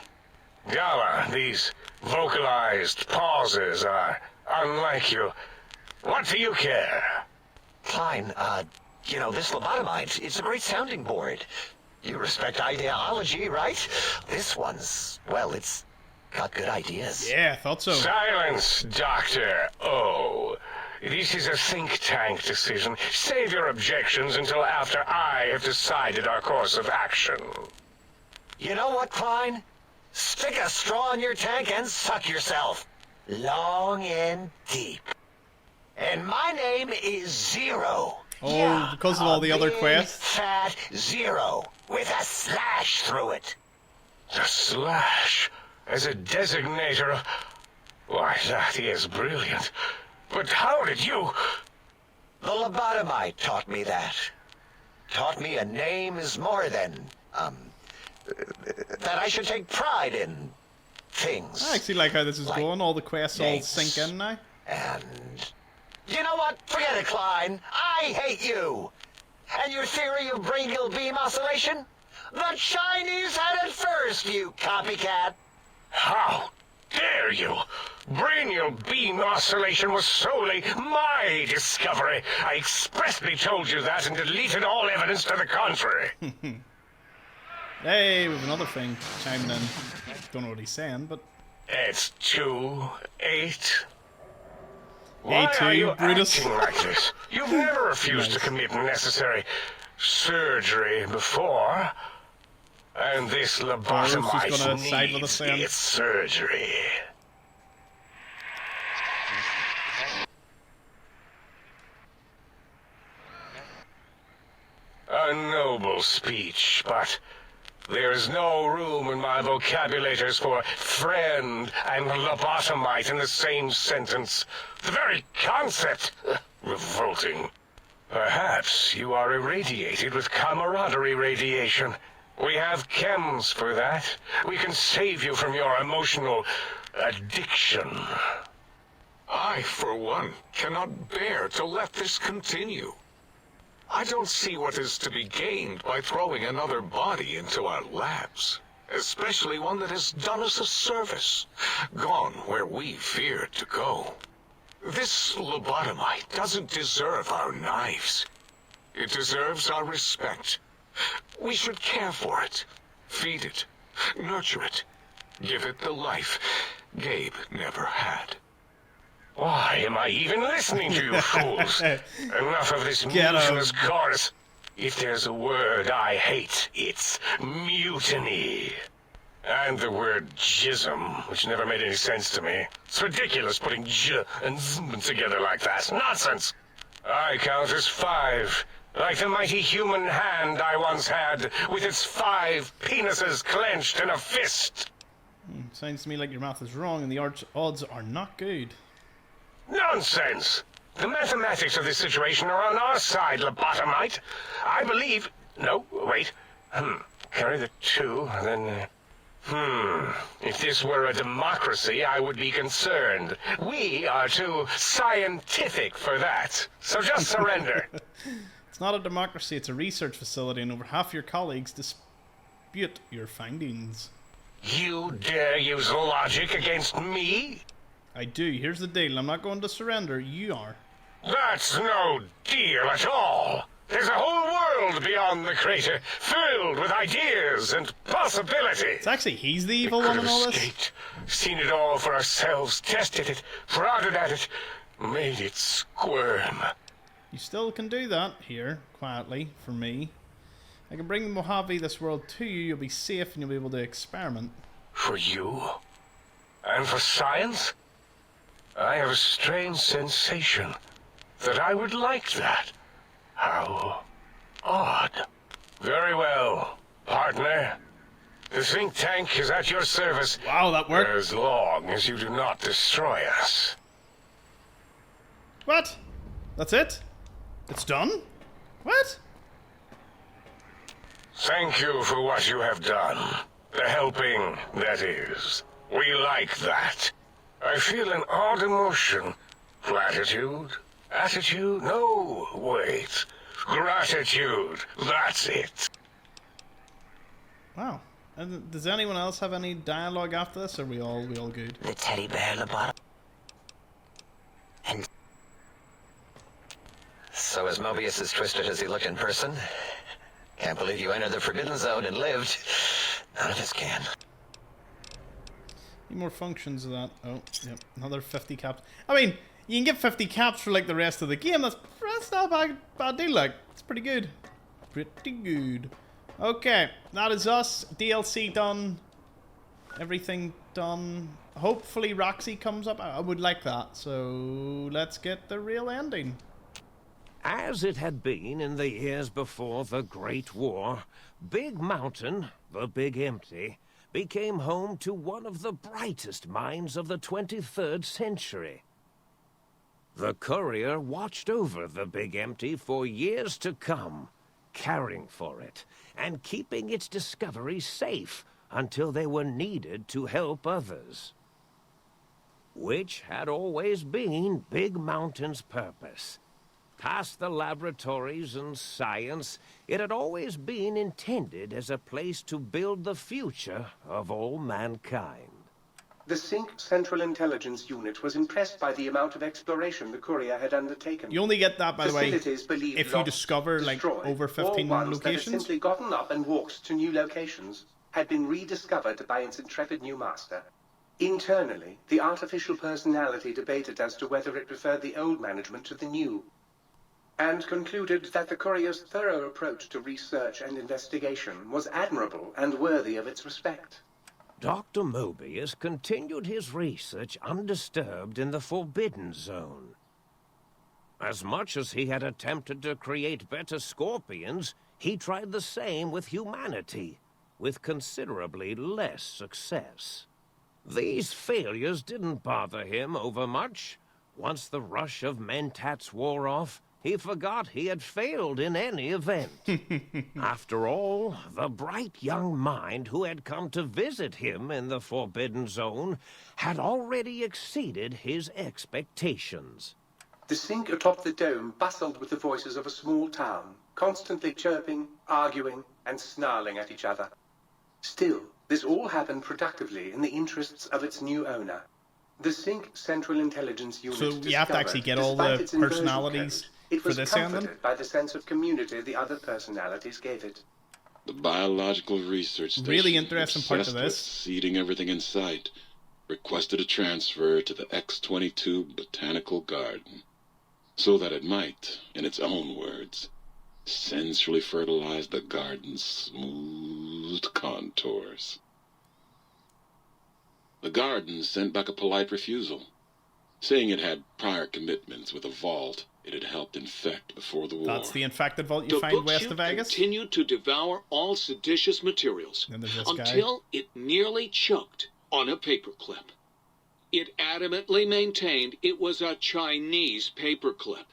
Dalla, these vocalized pauses are unlike you. What do you care? Klein, you know, this lobotomite, it's a great sounding board. You respect ideology, right? This one's, well, it's got good ideas. Yeah, I thought so. Silence, Dr. O. This is a think tank decision. Save your objections until after I have decided our course of action. You know what, Klein? Stick a straw in your tank and suck yourself. Long and deep. And my name is Zero. Oh, because of all the other quests? Fat Zero, with a slash through it. The slash as a designator. Why, that is brilliant. But how did you... The lobotomite taught me that. Taught me a name is more than, that I should take pride in things. I actually like how this is going. All the quests all sink in now. And you know what? Forget it, Klein. I hate you. And your theory of brachial beam oscillation? The Chinese had it first, you copycat. How dare you? Brainial beam oscillation was solely my discovery. I expressly told you that and deleted all evidence to the contrary. Hey, we have another thing chiming in. Don't know what he's saying, but... It's 2-8. A2, Why are you Brutus? acting like this? You've never refused to commit necessary surgery before. And this lobotomite needs its surgery. A noble speech, but there is no room in my vocabulators for friend and lobotomite in the same sentence. The very concept, revolting. Perhaps you are irradiated with camaraderie radiation. We have chems for that. We can save you from your emotional addiction. I, for one, cannot bear to let this continue. I don't see what is to be gained by throwing another body into our labs, especially one that has done us a service, gone where we feared to go. This lobotomite doesn't deserve our knives. It deserves our respect. We should care for it, feed it, nurture it, give it the life Gabe never had. Why am I even listening to you fools? Enough of this mutinous chorus. If there's a word I hate, it's mutiny. And the word jism, which never made any sense to me. It's ridiculous putting j and zm together like that. Nonsense! I count as 5. Like the mighty human hand I once had, with its 5 penises clenched in a fist. Sounds to me like your math is wrong and the odds are not good. Nonsense! The mathematics of this situation are on our side, lobotomite. I believe... No, wait. Carry the 2, then... If this were a democracy, I would be concerned. We are too scientific for that. So just surrender. It's not a democracy, it's a research facility, and over half your colleagues dispute your findings. You dare use logic against me? I do. Here's the deal. I'm not going to surrender. You are. That's no deal at all. There's a whole world beyond the crater, filled with ideas and possibilities. It's actually he's the evil one in all this. Escaped, seen it all for ourselves, tested it, prodded at it, made it squirm. You still can do that here, quietly, for me. I can bring the Mojave this world to you. You'll be safe and you'll be able to experiment. For you? And for science? I have a strange sensation that I would like that. How odd. Very well, partner. The think tank is at your service. Wow, that worked. As long as you do not destroy us. What? That's it? It's done? What? Thank you for what you have done. The helping, that is. We like that. I feel an odd emotion. Platitude? Attitude? No, wait. Gratitude. That's it. Wow. And does anyone else have any dialogue after this, or are we all good? The teddy bear lobotomite. And so is Mobius as twisted as he looked in person? Can't believe you entered the Forbidden Zone and lived. None of us can. Need more functions of that. Oh, yep. Another 50 caps. I mean, you can get 50 caps for like the rest of the game. That's not a bad deal. Like, it's pretty good. Pretty good. Okay, that is us. DLC done. Everything done. Hopefully Roxy comes up. I would like that. So let's get the real ending. As it had been in the years before the Great War, Big Mountain, the Big Empty, became home to one of the brightest minds of the 23rd century. The courier watched over the Big Empty for years to come, caring for it and keeping its discoveries safe until they were needed to help others. Which had always been Big Mountain's purpose. Past the laboratories and science, it had always been intended as a place to build the future of all mankind. The Sync Central Intelligence Unit was impressed by the amount of exploration the courier had undertaken. You only get that, by the way, believed if you discover like over 15 or ones that had locations. simply gotten up and walked to new locations had been rediscovered by its intrepid new master. Internally, the artificial personality debated as to whether it preferred the old management to the new, and concluded that the courier's thorough approach to research and investigation was admirable and worthy of its respect. Dr. Mobius continued his research undisturbed in the Forbidden Zone. As much as he had attempted to create better scorpions, he tried the same with humanity, with considerably less success. These failures didn't bother him overmuch. Once the rush of mentats wore off, he forgot he had failed in any event. After all, the bright young mind who had come to visit him in the Forbidden Zone had already exceeded his expectations. The Sync atop the dome bustled with the voices of a small town, constantly chirping, arguing, and snarling at each other. Still, this all happened productively in the interests of its new owner. The Sync Central Intelligence Unit So you have to actually get all the personalities it for was this comforted ending? by the sense of community the other personalities gave it. The biological research station, Really interesting part of obsessed with this. seeding everything in sight, requested a transfer to the X-22 Botanical Garden, so that it might, in its own words, sensually fertilize the garden's smooth contours. The garden sent back a polite refusal, saying it had prior commitments with a vault it had helped infect before the war. That's the infected vault you The find book west chute of Vegas? continued to devour all seditious materials Then there's this until it nearly choked on a paperclip. It adamantly maintained it was a Chinese paperclip,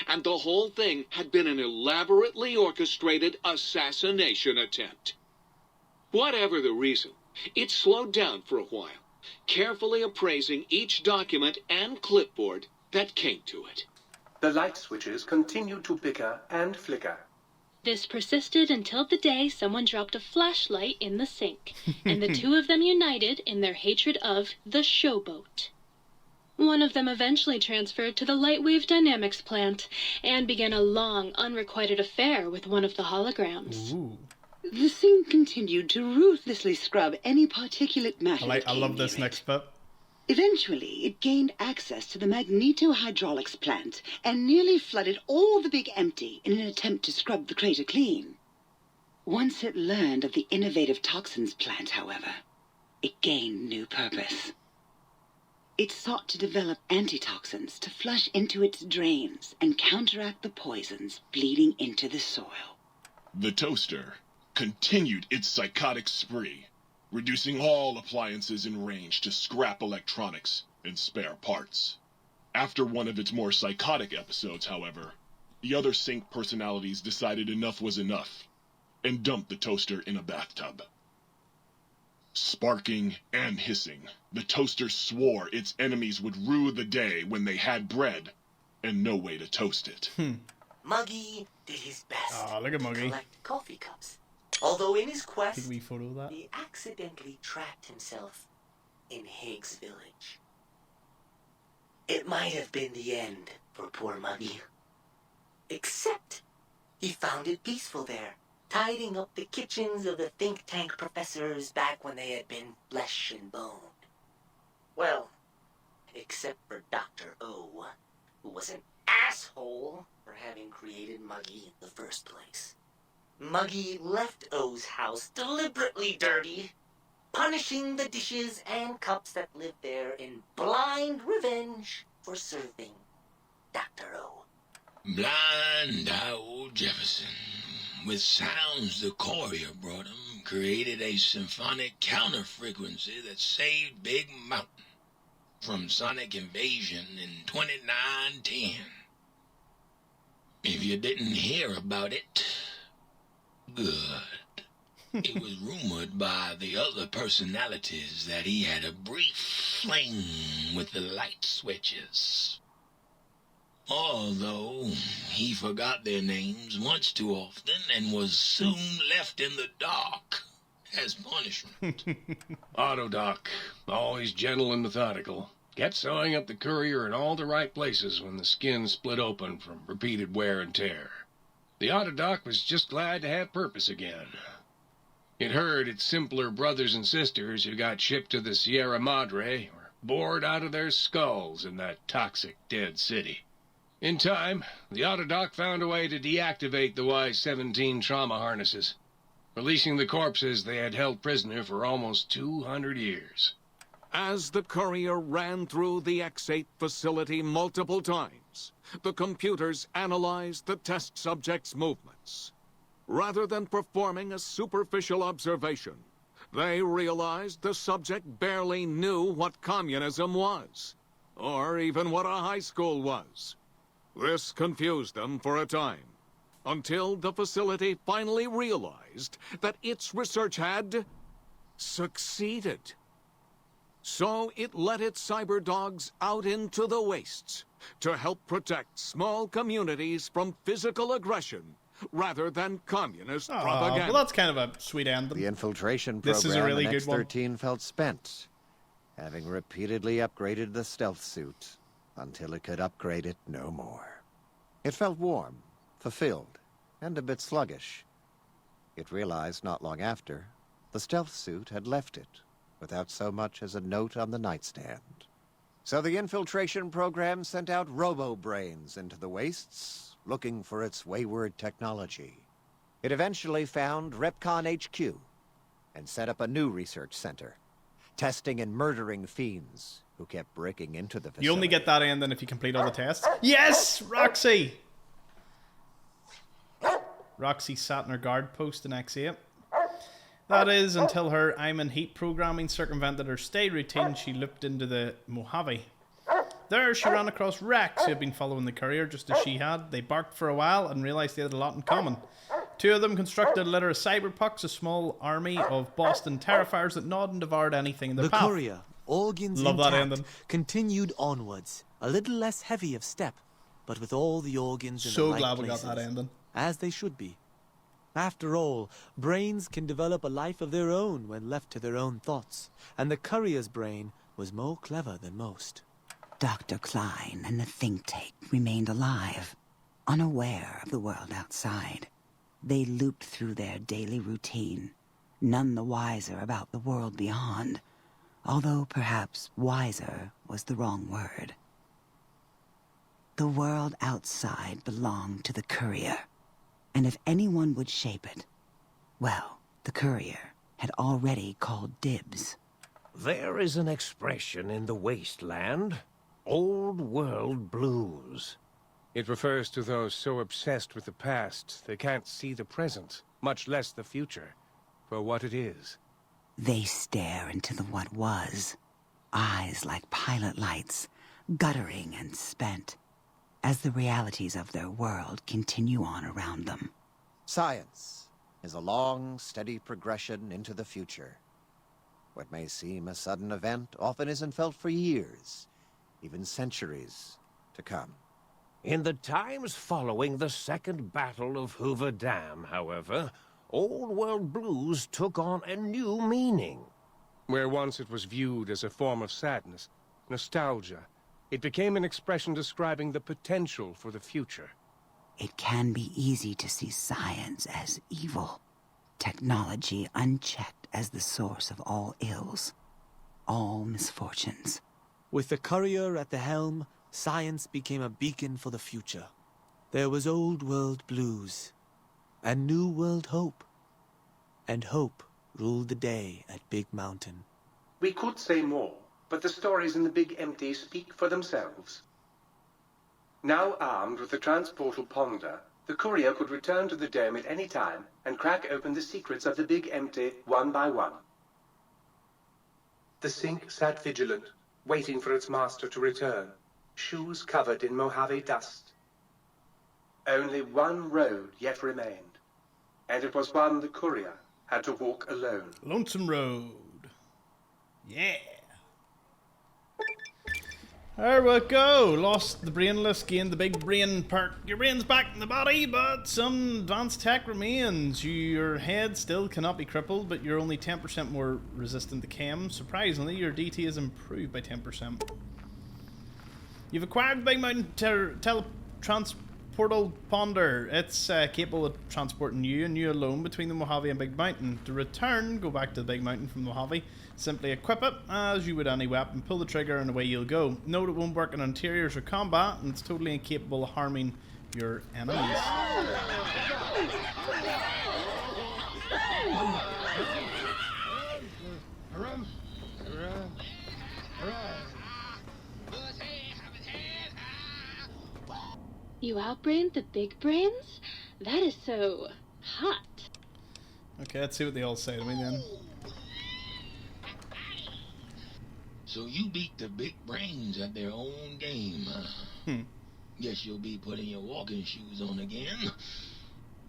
and the whole thing had been an elaborately orchestrated assassination attempt. Whatever the reason, it slowed down for a while, carefully appraising each document and clipboard that came to it. The light switches continued to bicker and flicker. This persisted until the day someone dropped a flashlight in the sink, and the two of them united in their hatred of the showboat. One of them eventually transferred to the Lightwave Dynamics plant and began a long, unrequited affair with one of the holograms. Ooh. The Sync continued to ruthlessly scrub any particulate matter. I love this next bit. Eventually, it gained access to the magnetohydraulics plant and nearly flooded all the Big Empty in an attempt to scrub the crater clean. Once it learned of the innovative toxins plant, however, it gained new purpose. It sought to develop antitoxins to flush into its drains and counteract the poisons bleeding into the soil. The toaster continued its psychotic spree, reducing all appliances in range to scrap electronics and spare parts. After one of its more psychotic episodes, however, the other Sync personalities decided enough was enough and dumped the toaster in a bathtub. Sparking and hissing, the toaster swore its enemies would rue the day when they had bread and no way to toast it. Muggy did his best Look at to Muggy. collect coffee cups. Although in his quest, Did we photo that? he accidentally trapped himself in Higgs Village. It might have been the end for poor Muggy. Except he found it peaceful there, tidying up the kitchens of the think tank professors back when they had been flesh and bone. Well, except for Dr. O, who was an asshole for having created Muggy in the first place. Muggy left O's house deliberately dirty punishing the dishes and cups that live there in blind revenge for serving Dr. O. Blind old Jefferson, with sounds the courier brought him, created a symphonic counter-frequency that saved Big Mountain from sonic invasion in 2910. If you didn't hear about it, good. It was rumored by the other personalities that he had a brief fling with the light switches. Although he forgot their names much too often and was soon left in the dark as punishment. Autodoc, always gentle and methodical, kept sewing up the courier in all the right places when the skin split open from repeated wear and tear. The Autodoc was just glad to have purpose again. It heard its simpler brothers and sisters who got shipped to the Sierra Madre were bored out of their skulls in that toxic dead city. In time, the Autodoc found a way to deactivate the Y-17 trauma harnesses, releasing the corpses they had held prisoner for almost 200 years. As the courier ran through the X8 facility multiple times, the computers analyzed the test subject's movements. Rather than performing a superficial observation, they realized the subject barely knew what communism was, or even what a high school was. This confused them for a time, until the facility finally realized that its research had succeeded. So it let its cyber dogs out into the wastes to help protect small communities from physical aggression rather than communist propaganda. Well, that's kind of a sweet ending. The infiltration This is a program really in good one. X-13 felt spent, having repeatedly upgraded the stealth suit until it could upgrade it no more. It felt warm, fulfilled, and a bit sluggish. It realized not long after the stealth suit had left it without so much as a note on the nightstand. So the infiltration program sent out Robo brains into the wastes, looking for its wayward technology. It eventually found Repcon HQ and set up a new research center, testing and murdering fiends who kept breaking into the facility. You only get that ending if you complete all the tests. Yes, Roxy! Roxy sat in her guard post in X8. That is, until her I'm in heat programming circumvented her stay routine, she looped into the Mojave. There, she ran across Rex, who had been following the courier just as she had. They barked for a while and realized they had a lot in common. Two of them constructed a litter of cyberpucks, a small army of Boston Terrifiers that gnawed and devoured anything in their The path. courier, organs Love that intact, ending. continued onwards, a little less heavy of step, but with all the organs in So the right glad we got places, that ending. as they should be. After all, brains can develop a life of their own when left to their own thoughts, and the courier's brain was more clever than most. Dr. Klein and the think tank remained alive, unaware of the world outside. They looped through their daily routine, none the wiser about the world beyond, although perhaps wiser was the wrong word. The world outside belonged to the courier, and if anyone would shape it, well, the courier had already called dibs. There is an expression in the wasteland, old world blues. It refers to those so obsessed with the past they can't see the present, much less the future, for what it is. They stare into the what was, eyes like pilot lights, guttering and spent, as the realities of their world continue on around them. Science is a long, steady progression into the future. What may seem a sudden event often isn't felt for years, even centuries to come. In the times following the Second Battle of Hoover Dam, however, old world blues took on a new meaning. Where once it was viewed as a form of sadness, nostalgia, it became an expression describing the potential for the future. It can be easy to see science as evil, technology unchecked as the source of all ills, all misfortunes. With the courier at the helm, science became a beacon for the future. There was old world blues, and new world hope. And hope ruled the day at Big Mountain. We could say more, but the stories in the Big Empty speak for themselves. Now armed with the transportal ponder, the courier could return to the dome at any time and crack open the secrets of the Big Empty one by one. The sink sat vigilant, waiting for its master to return, shoes covered in Mojave dust. Only one road yet remained, and it was one the courier had to walk alone. Lonesome Road. Yeah. There we go. Lost the brainless, gained the big brain perk. Your brain's back in the body, but some advanced tech remains. Your head still cannot be crippled, but you're only 10% more resistant to chem. Surprisingly, your DT is improved by 10%. You've acquired Big Mountain Transportal Ponder. It's capable of transporting you and you alone between the Mojave and Big Mountain. To return, go back to the Big Mountain from the Mojave. Simply equip it as you would any weapon, pull the trigger and away you'll go. Note it won't work in interiors or combat, and it's totally incapable of harming your enemies. You outbrained the big brains? That is so hot. Okay, let's see what they all say to me then. So you beat the big brains at their own game, huh? Guess you'll be putting your walking shoes on again,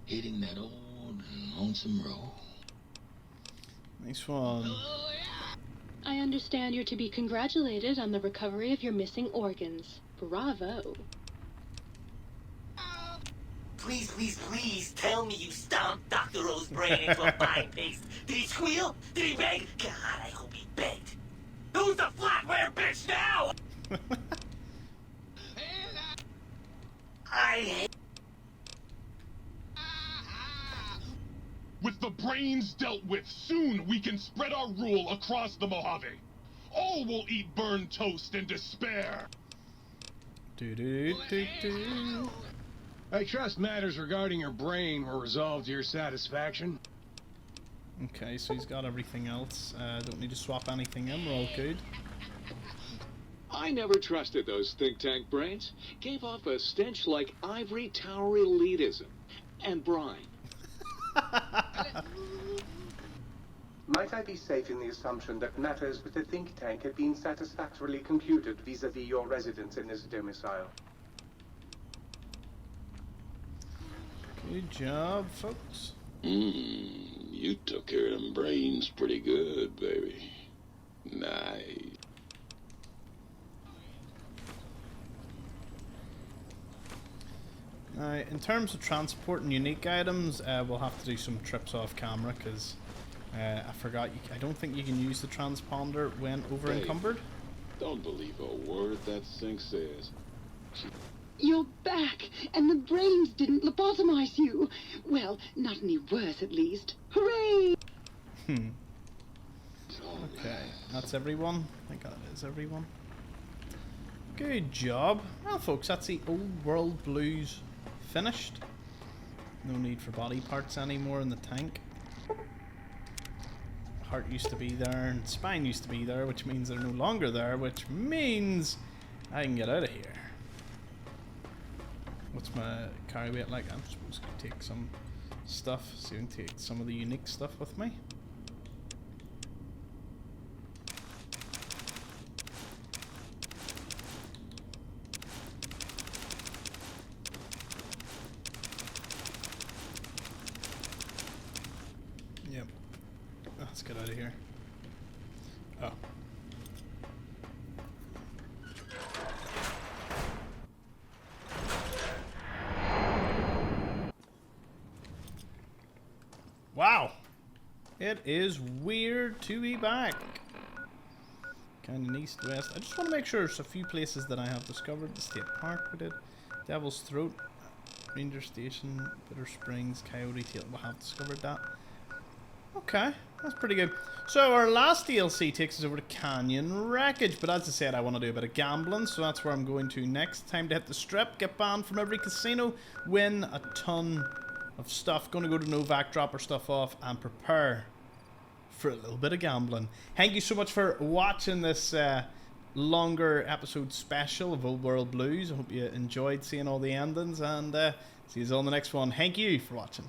hitting that old lonesome road. Nice one. I understand you're to be congratulated on the recovery of your missing organs. Bravo. Please, please, please tell me you stomped Dr. O's brain into a mind paste. Did he squeal? Did he beg? God, I hope he begged. Who's the flatware bitch now? I hate... With the brains dealt with, soon we can spread our rule across the Mojave. All will eat burned toast in despair. I trust matters regarding your brain were resolved to your satisfaction. Okay, so he's got everything else. Don't need to swap anything in, we're all good. I never trusted those think tank brains. Gave off a stench like ivory tower elitism and brine. Might I be safe in the assumption that matters with the think tank have been satisfactorily concluded vis-a-vis your residence in this domicile? Good job, folks. You took care of them brains pretty good, baby. Nice. In terms of transporting unique items, we'll have to do some trips off camera because I forgot. I don't think you can use the transponder when over encumbered. Don't believe a word that Sync says. You're back, and the brains didn't lobotomize you. Well, not any worse, at least. Hooray! Okay, that's everyone. I think that is everyone. Good job. Well, folks, that's the Old World Blues finished. No need for body parts anymore in the tank. Heart used to be there, and spine used to be there, which means they're no longer there, which means I can get out of here. What's my carry weight like? I'm supposed to take some stuff, so you can take some of the unique stuff with me. Yep. Let's get out of here. Oh. Wow, it is weird to be back. Kind of east west. I just want to make sure there's a few places that I have discovered. The State Park we did, Devil's Throat, Ranger Station, Bitter Springs, Coyote Tail. We have discovered that. Okay, that's pretty good. So our last DLC takes us over to Canyon Wreckage, but as I said, I want to do a bit of gambling, so that's where I'm going to next. Time to hit the strip, get banned from every casino, win a ton of stuff. Going to go to Novak, drop our stuff off, and prepare for a little bit of gambling. Thank you so much for watching this longer episode special of Old World Blues. I hope you enjoyed seeing all the endings, and see you all in the next one. Thank you for watching.